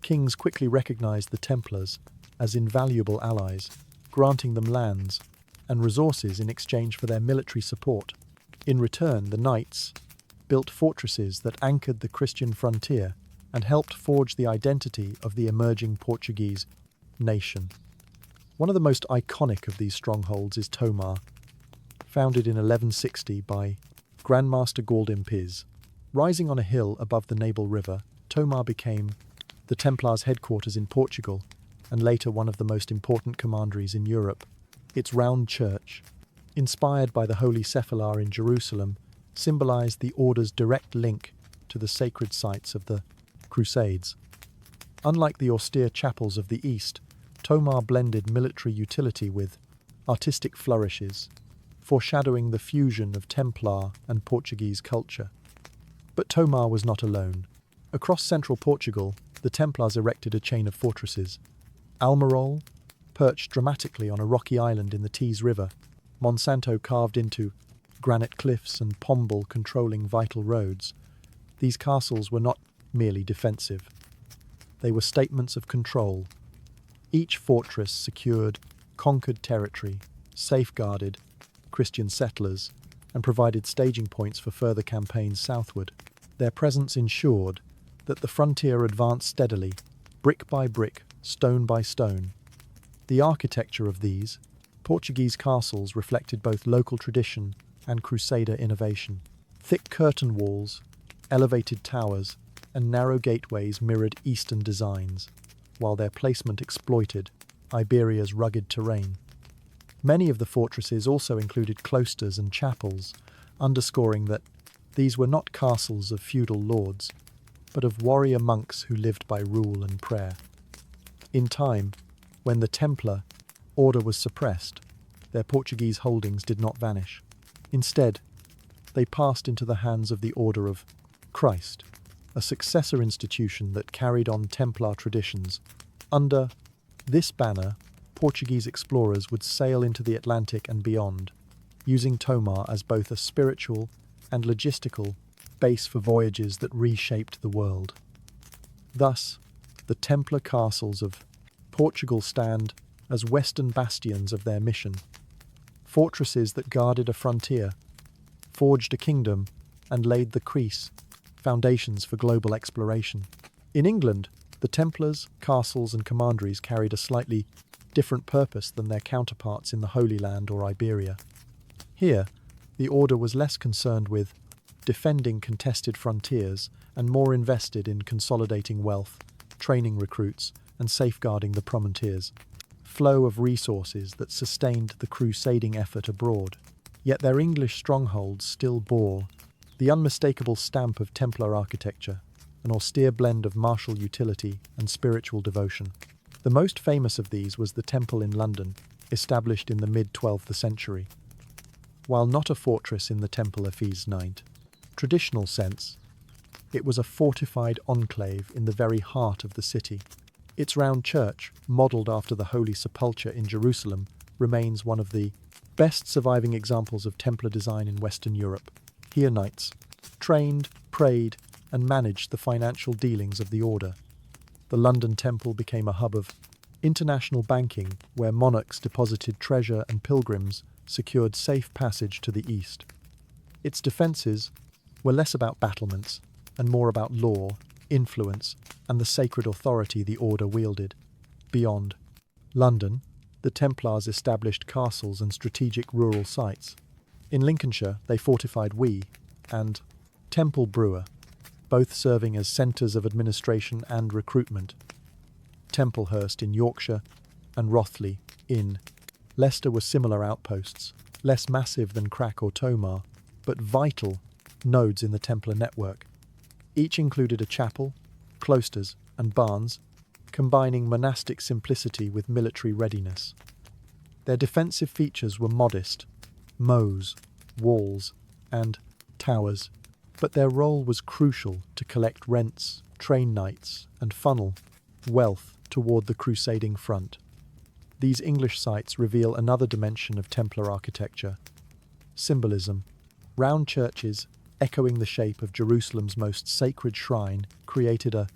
kings quickly recognized the Templars as invaluable allies, granting them lands and resources in exchange for their military support. In return, the knights built fortresses that anchored the Christian frontier and helped forge the identity of the emerging Portuguese nation. One of the most iconic of these strongholds is Tomar, founded in 1160 by Grandmaster Galdin Piz. Rising on a hill above the Nabil River, Tomar became the Templars' headquarters in Portugal and later one of the most important commanderies in Europe. Its round church, inspired by the Holy Sepulchre in Jerusalem, symbolized the order's direct link to the sacred sites of the Crusades. Unlike the austere chapels of the East, Tomar blended military utility with artistic flourishes, foreshadowing the fusion of Templar and Portuguese culture. But Tomar was not alone. Across central Portugal, the Templars erected a chain of fortresses. Almirol, perched dramatically on a rocky island in the Tees River, Monsanto carved into granite cliffs, and Pombal controlling vital roads. These castles were not merely defensive. They were statements of control. Each fortress secured conquered territory, safeguarded Christian settlers, and provided staging points for further campaigns southward. Their presence ensured that the frontier advanced steadily, brick by brick, stone by stone. The architecture of these Portuguese castles reflected both local tradition and Crusader innovation. Thick curtain walls, elevated towers, and narrow gateways mirrored Eastern designs, while their placement exploited Iberia's rugged terrain. Many of the fortresses also included cloisters and chapels, underscoring that these were not castles of feudal lords, but of warrior monks who lived by rule and prayer. In time, when the Templar order was suppressed, their Portuguese holdings did not vanish. Instead, they passed into the hands of the Order of Christ, a successor institution that carried on Templar traditions. Under this banner, Portuguese explorers would sail into the Atlantic and beyond, using Tomar as both a spiritual and logistical base for voyages that reshaped the world. Thus, the Templar castles of Portugal stand as western bastions of their mission, fortresses that guarded a frontier, forged a kingdom, and laid the foundations for global exploration. In England, the Templars, castles, and commanderies carried a slightly different purpose than their counterparts in the Holy Land or Iberia. Here, the order was less concerned with defending contested frontiers and more invested in consolidating wealth, training recruits, and safeguarding the promontories, flow of resources that sustained the crusading effort abroad. Yet their English strongholds still bore the unmistakable stamp of Templar architecture, an austere blend of martial utility and spiritual devotion. The most famous of these was the Temple in London, established in the mid-12th century. While not a fortress in the Temple Ephes Ninth traditional sense, it was a fortified enclave in the very heart of the city. Its round church, modelled after the Holy Sepulchre in Jerusalem, remains one of the best surviving examples of Templar design in Western Europe. Here knights trained, prayed, and managed the financial dealings of the order. The London Temple became a hub of international banking where monarchs deposited treasure and pilgrims secured safe passage to the east. Its defences were less about battlements and more about law, influence, and the sacred authority the order wielded. Beyond London, the Templars established castles and strategic rural sites. In Lincolnshire, they fortified Wee and Temple Brewer, both serving as centres of administration and recruitment. Templehurst in Yorkshire and Rothley in Leicester were similar outposts, less massive than Crac or Tomar, but vital nodes in the Templar network. Each included a chapel, cloisters, and barns, combining monastic simplicity with military readiness. Their defensive features were modest, mows, walls, and towers, but their role was crucial to collect rents, train knights, and funnel wealth toward the crusading front. These English sites reveal another dimension of Templar architecture: symbolism. Round churches, echoing the shape of Jerusalem's most sacred shrine, created a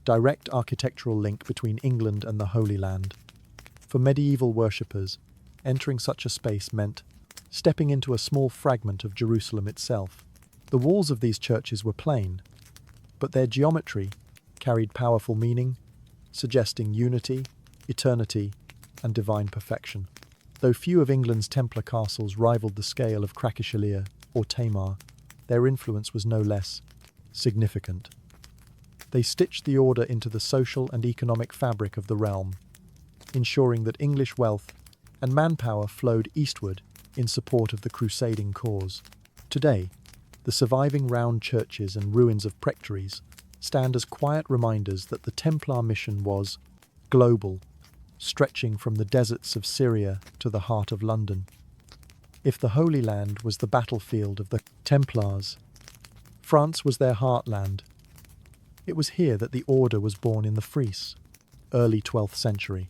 direct architectural link between England and the Holy Land. For medieval worshippers, entering such a space meant stepping into a small fragment of Jerusalem itself. The walls of these churches were plain, but their geometry carried powerful meaning, suggesting unity, eternity, and divine perfection. Though few of England's Templar castles rivaled the scale of Cracoshelier or Tamar, their influence was no less significant. They stitched the order into the social and economic fabric of the realm, ensuring that English wealth and manpower flowed eastward in support of the crusading cause. Today, the surviving round churches and ruins of prectories stand as quiet reminders that the Templar mission was global, stretching from the deserts of Syria to the heart of London. If the Holy Land was the battlefield of the Templars, France was their heartland. It was here that the order was born in the Frise, early 12th century,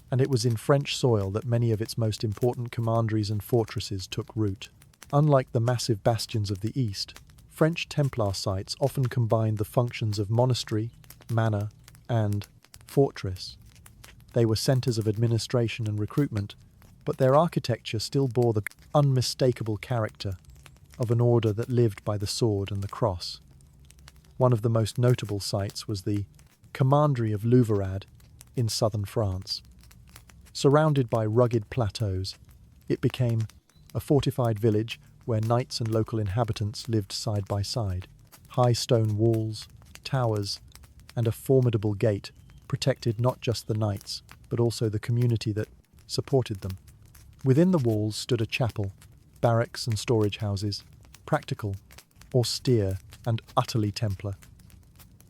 and it was in French soil that many of its most important commanderies and fortresses took root. Unlike the massive bastions of the East, French Templar sites often combined the functions of monastery, manor, and fortress. They were centres of administration and recruitment, but their architecture still bore the unmistakable character of an order that lived by the sword and the cross. One of the most notable sites was the commandery of Louverade in southern France. Surrounded by rugged plateaus, it became a fortified village where knights and local inhabitants lived side by side. High stone walls, towers, and a formidable gate protected not just the knights, but also the community that supported them. Within the walls stood a chapel, barracks and storage houses, practical, austere, and utterly Templar.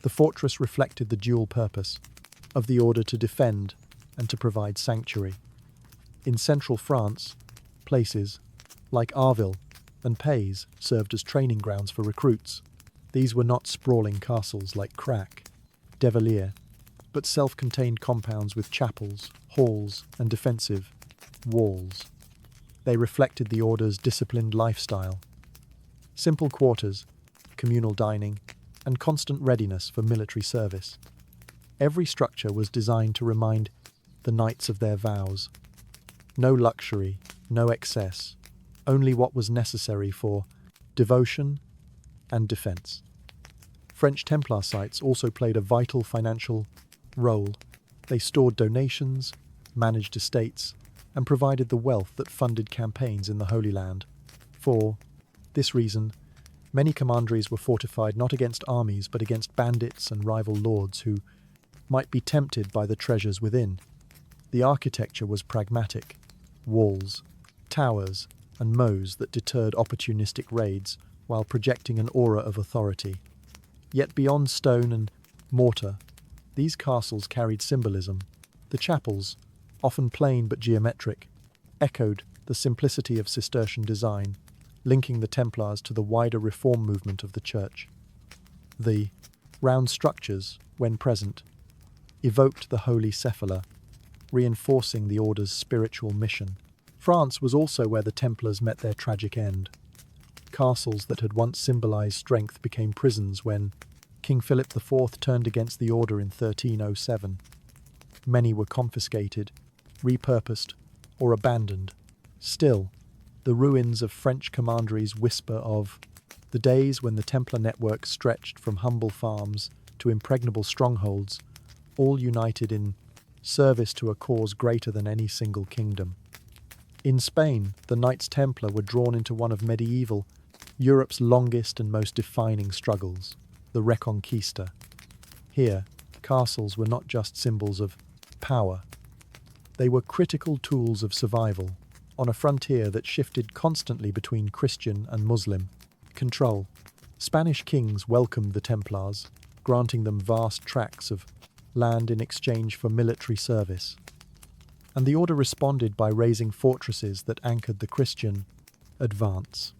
The fortress reflected the dual purpose of the order to defend and to provide sanctuary. In central France, places like Arville and Pays served as training grounds for recruits. These were not sprawling castles like Crac, Devalier, but self-contained compounds with chapels, halls, and defensive walls. They reflected the order's disciplined lifestyle. Simple quarters, communal dining, and constant readiness for military service. Every structure was designed to remind the knights of their vows. No luxury, no excess, only what was necessary for devotion and defense. French Templar sites also played a vital financial role. They stored donations, managed estates, and provided the wealth that funded campaigns in the Holy Land. For this reason, many commanderies were fortified not against armies but against bandits and rival lords who might be tempted by the treasures within. The architecture was pragmatic: walls, towers, and moats that deterred opportunistic raids while projecting an aura of authority. Yet beyond stone and mortar, these castles carried symbolism. The chapels, often plain but geometric, echoed the simplicity of Cistercian design, linking the Templars to the wider reform movement of the Church. The round structures, when present, evoked the Holy Cephala, reinforcing the order's spiritual mission. France was also where the Templars met their tragic end. Castles that had once symbolized strength became prisons when King Philip IV turned against the order in 1307. Many were confiscated, repurposed, or abandoned. Still, the ruins of French commanderies whisper of the days when the Templar network stretched from humble farms to impregnable strongholds, all united in service to a cause greater than any single kingdom. In Spain, the Knights Templar were drawn into one of medieval Europe's longest and most defining struggles, the Reconquista. Here, castles were not just symbols of power. They were critical tools of survival on a frontier that shifted constantly between Christian and Muslim control. Spanish kings welcomed the Templars, granting them vast tracts of land in exchange for military service. And the order responded by raising fortresses that anchored the Christian advance.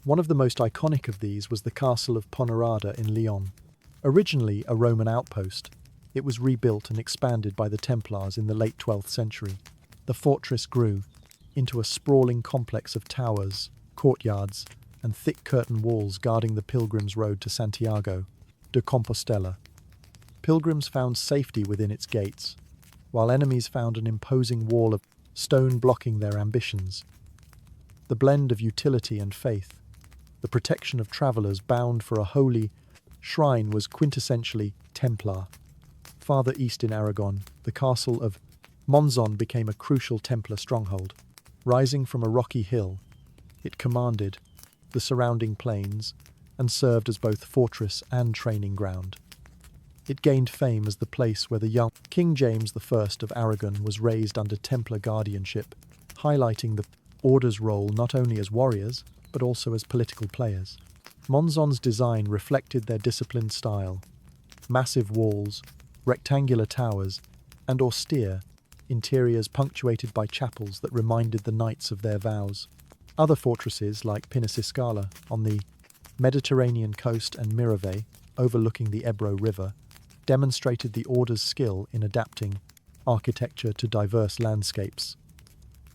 One of the most iconic of these was the castle of Ponferrada in Leon. Originally a Roman outpost, it was rebuilt and expanded by the Templars in the late 12th century. The fortress grew into a sprawling complex of towers, courtyards, and thick curtain walls guarding the pilgrims' road to Santiago de Compostela. Pilgrims found safety within its gates, while enemies found an imposing wall of stone blocking their ambitions. The blend of utility and faith, the protection of travellers bound for a holy shrine, was quintessentially Templar. Farther east in Aragon, the castle of Monzon became a crucial Templar stronghold. Rising from a rocky hill, it commanded the surrounding plains and served as both fortress and training ground. It gained fame as the place where the young King James I of Aragon was raised under Templar guardianship, highlighting the order's role not only as warriors, but also as political players. Monzon's design reflected their disciplined style: massive walls, rectangular towers, and austere interiors punctuated by chapels that reminded the knights of their vows. Other fortresses like Pinasiscala on the Mediterranean coast and Mirave, overlooking the Ebro River, demonstrated the order's skill in adapting architecture to diverse landscapes.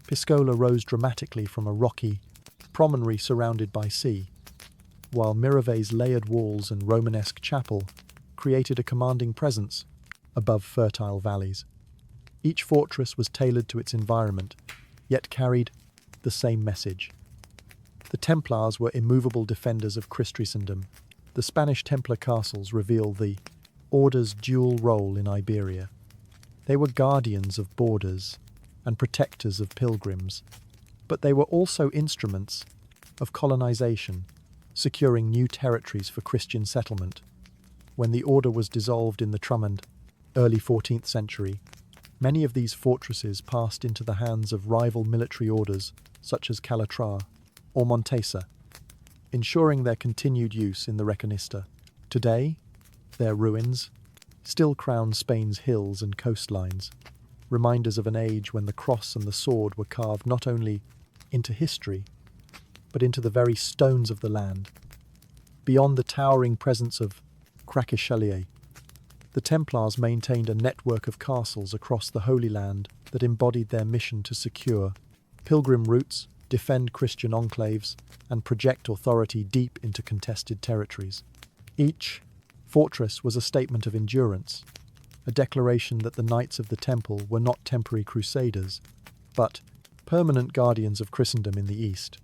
Piscola rose dramatically from a rocky promontory surrounded by sea, while Mirave's layered walls and Romanesque chapel created a commanding presence above fertile valleys. Each fortress was tailored to its environment, yet carried the same message. The Templars were immovable defenders of Christendom. The Spanish Templar castles reveal the order's dual role in Iberia. They were guardians of borders and protectors of pilgrims, but they were also instruments of colonization, securing new territories for Christian settlement. When the order was dissolved in the Thomond, early 14th century, many of these fortresses passed into the hands of rival military orders such as Calatrava or Montesa, ensuring their continued use in the Reconquista. Today, their ruins still crown Spain's hills and coastlines, reminders of an age when the cross and the sword were carved not only into history, but into the very stones of the land. Beyond the towering presence of Craquechalier, the Templars maintained a network of castles across the Holy Land that embodied their mission to secure pilgrim routes defend Christian enclaves, and project authority deep into contested territories. Each fortress was a statement of endurance, a declaration that the Knights of the Temple were not temporary crusaders, but permanent guardians of Christendom in the East.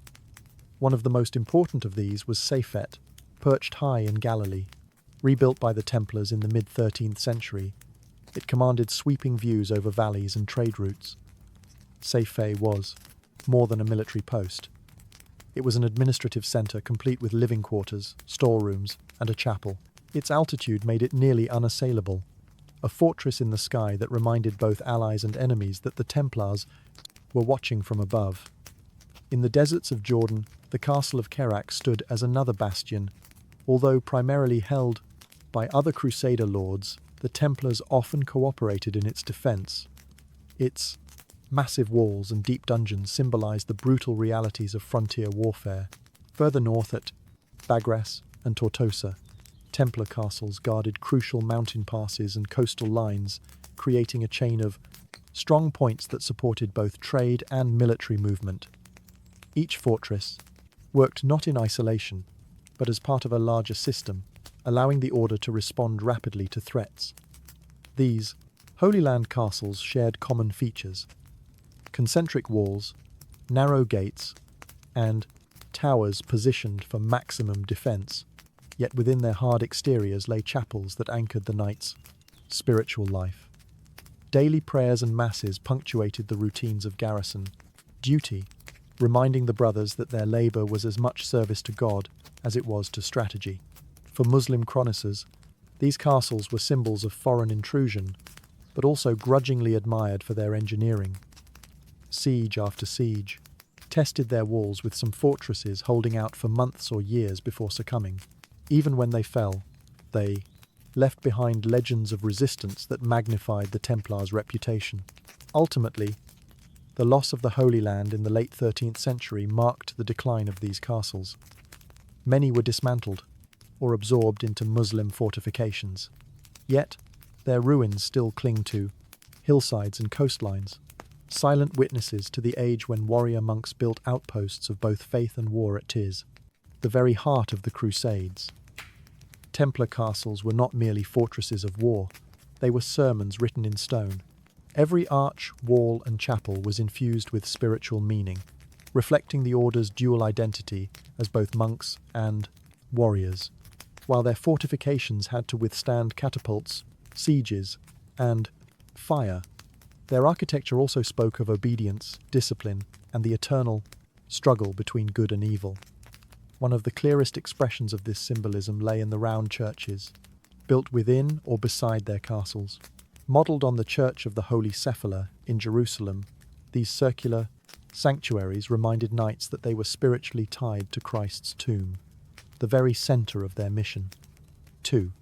One of the most important of these was Safet, perched high in Galilee. Rebuilt by the Templars in the mid-13th century, it commanded sweeping views over valleys and trade routes. Safet was more than a military post. It was an administrative centre complete with living quarters, storerooms, and a chapel. Its altitude made it nearly unassailable, a fortress in the sky that reminded both allies and enemies that the Templars were watching from above. In the deserts of Jordan, the castle of Kerak stood as another bastion. Although primarily held by other Crusader lords, the Templars often cooperated in its defence. Its massive walls and deep dungeons symbolised the brutal realities of frontier warfare. Further north at Bagras and Tortosa, Templar castles guarded crucial mountain passes and coastal lines, creating a chain of strong points that supported both trade and military movement. Each fortress worked not in isolation, but as part of a larger system, allowing the order to respond rapidly to threats. These Holy Land castles shared common features: concentric walls, narrow gates, and towers positioned for maximum defence. Yet within their hard exteriors lay chapels that anchored the knights' spiritual life. Daily prayers and masses punctuated the routines of garrison duty, reminding the brothers that their labour was as much service to God as it was to strategy. For Muslim chroniclers, these castles were symbols of foreign intrusion, but also grudgingly admired for their engineering. Siege after siege tested their walls, with some fortresses holding out for months or years before succumbing. Even when they fell, they left behind legends of resistance that magnified the Templars' reputation. Ultimately, the loss of the Holy Land in the late 13th century marked the decline of these castles. Many were dismantled or absorbed into Muslim fortifications. Yet, their ruins still cling to hillsides and coastlines, silent witnesses to the age when warrior monks built outposts of both faith and war at Tis, the very heart of the Crusades. Templar castles were not merely fortresses of war, they were sermons written in stone. Every arch, wall, and chapel was infused with spiritual meaning, reflecting the order's dual identity as both monks and warriors. While their fortifications had to withstand catapults, sieges, and fire, their architecture also spoke of obedience, discipline, and the eternal struggle between good and evil. One of the clearest expressions of this symbolism lay in the round churches, built within or beside their castles. Modelled on the Church of the Holy Sepulchre in Jerusalem, these circular sanctuaries reminded knights that they were spiritually tied to Christ's tomb, the very centre of their mission. 2.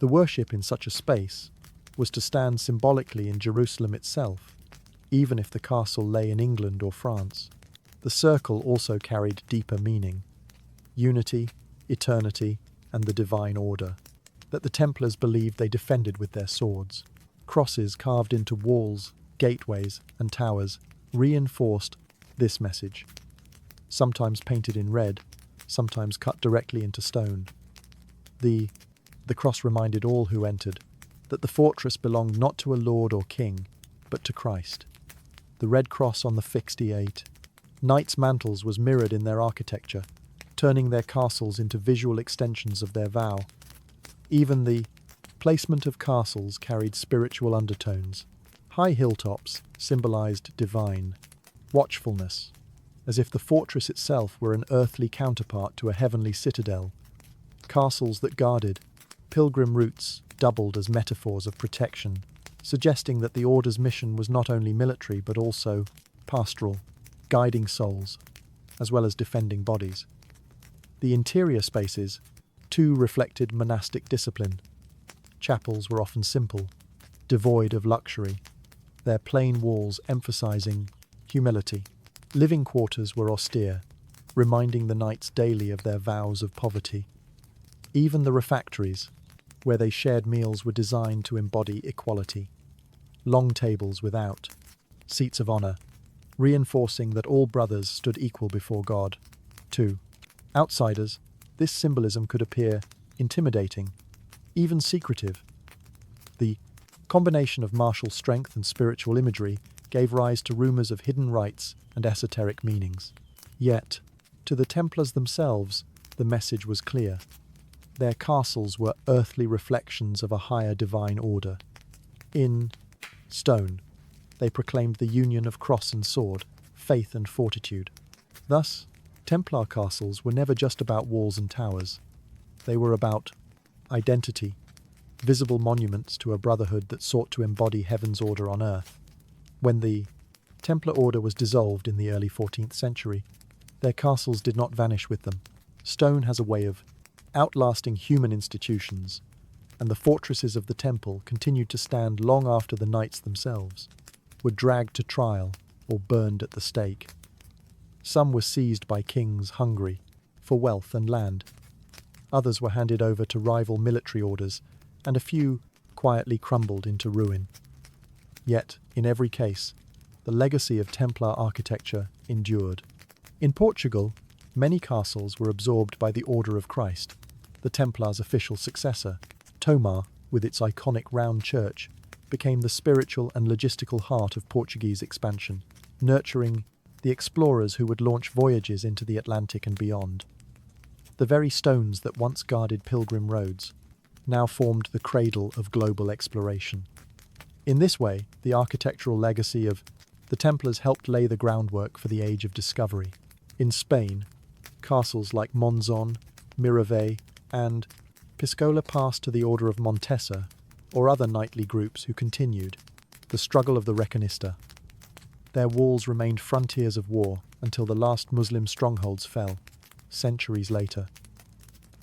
The worship in such a space was to stand symbolically in Jerusalem itself, even if the castle lay in England or France. The circle also carried deeper meaning: unity, eternity, and the divine order that the Templars believed they defended with their swords. Crosses carved into walls, gateways, and towers reinforced this message, sometimes painted in red, sometimes cut directly into stone. The cross reminded all who entered that the fortress belonged not to a lord or king, but to Christ. The red cross on the fixed E8 knights' mantles was mirrored in their architecture, turning their castles into visual extensions of their vow. Even the placement of castles carried spiritual undertones. High hilltops symbolized divine watchfulness, as if the fortress itself were an earthly counterpart to a heavenly citadel. Castles that guarded pilgrim routes doubled as metaphors of protection, suggesting that the Order's mission was not only military but also pastoral, guiding souls, as well as defending bodies. The interior spaces, too, reflected monastic discipline. Chapels were often simple, devoid of luxury, their plain walls emphasizing humility. Living quarters were austere, reminding the knights daily of their vows of poverty. Even the refectories, where they shared meals, were designed to embody equality. Long tables without seats of honor reinforcing that all brothers stood equal before God. To outsiders, this symbolism could appear intimidating, even secretive. The combination of martial strength and spiritual imagery gave rise to rumors of hidden rites and esoteric meanings. Yet, to the Templars themselves, the message was clear. Their castles were earthly reflections of a higher divine order. In stone, they proclaimed the union of cross and sword, faith and fortitude. Thus, Templar castles were never just about walls and towers. They were about identity, visible monuments to a brotherhood that sought to embody heaven's order on earth. When the Templar order was dissolved in the early 14th century, their castles did not vanish with them. Stone has a way of outlasting human institutions, and the fortresses of the temple continued to stand long after the knights themselves were dragged to trial or burned at the stake. Some were seized by kings hungry for wealth and land. Others were handed over to rival military orders, and a few quietly crumbled into ruin. Yet, in every case, the legacy of Templar architecture endured. In Portugal, many castles were absorbed by the Order of Christ, the Templars' official successor. Tomar, with its iconic round church, became the spiritual and logistical heart of Portuguese expansion, nurturing the explorers who would launch voyages into the Atlantic and beyond. The very stones that once guarded pilgrim roads now formed the cradle of global exploration. In this way, the architectural legacy of the Templars helped lay the groundwork for the Age of Discovery. In Spain, castles like Monzon, Miravalle, and Piscola passed to the Order of Montesa, or other knightly groups who continued the struggle of the Reconquista. Their walls remained frontiers of war until the last Muslim strongholds fell, centuries later.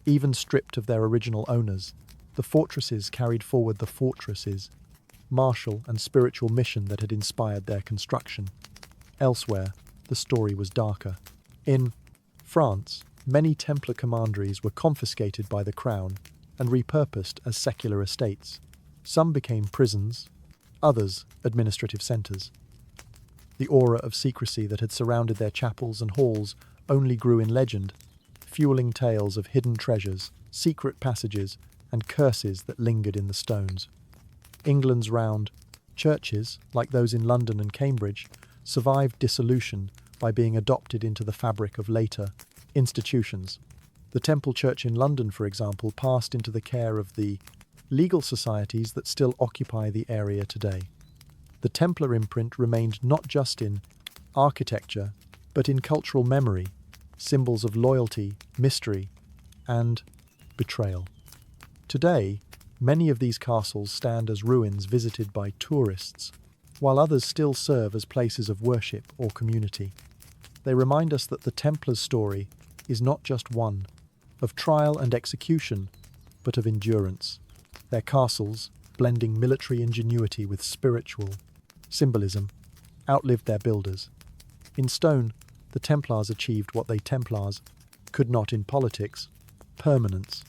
Even stripped of their original owners, the fortresses carried forward the fortresses, martial and spiritual mission that had inspired their construction. Elsewhere, the story was darker. In France, many Templar commanderies were confiscated by the crown and repurposed as secular estates. Some became prisons, others administrative centres. The aura of secrecy that had surrounded their chapels and halls only grew in legend, fueling tales of hidden treasures, secret passages, and curses that lingered in the stones. England's round churches, like those in London and Cambridge, survived dissolution by being adopted into the fabric of later institutions. The Temple Church in London, for example, passed into the care of the legal societies that still occupy the area today. The Templar imprint remained not just in architecture, but in cultural memory, symbols of loyalty, mystery, and betrayal. Today, many of these castles stand as ruins visited by tourists, while others still serve as places of worship or community. They remind us that the Templars' story is not just one of trial and execution, but of endurance. Their castles, blending military ingenuity with spiritual symbolism, outlived their builders. In stone, the Templars achieved what they Templars could not in politics: permanence.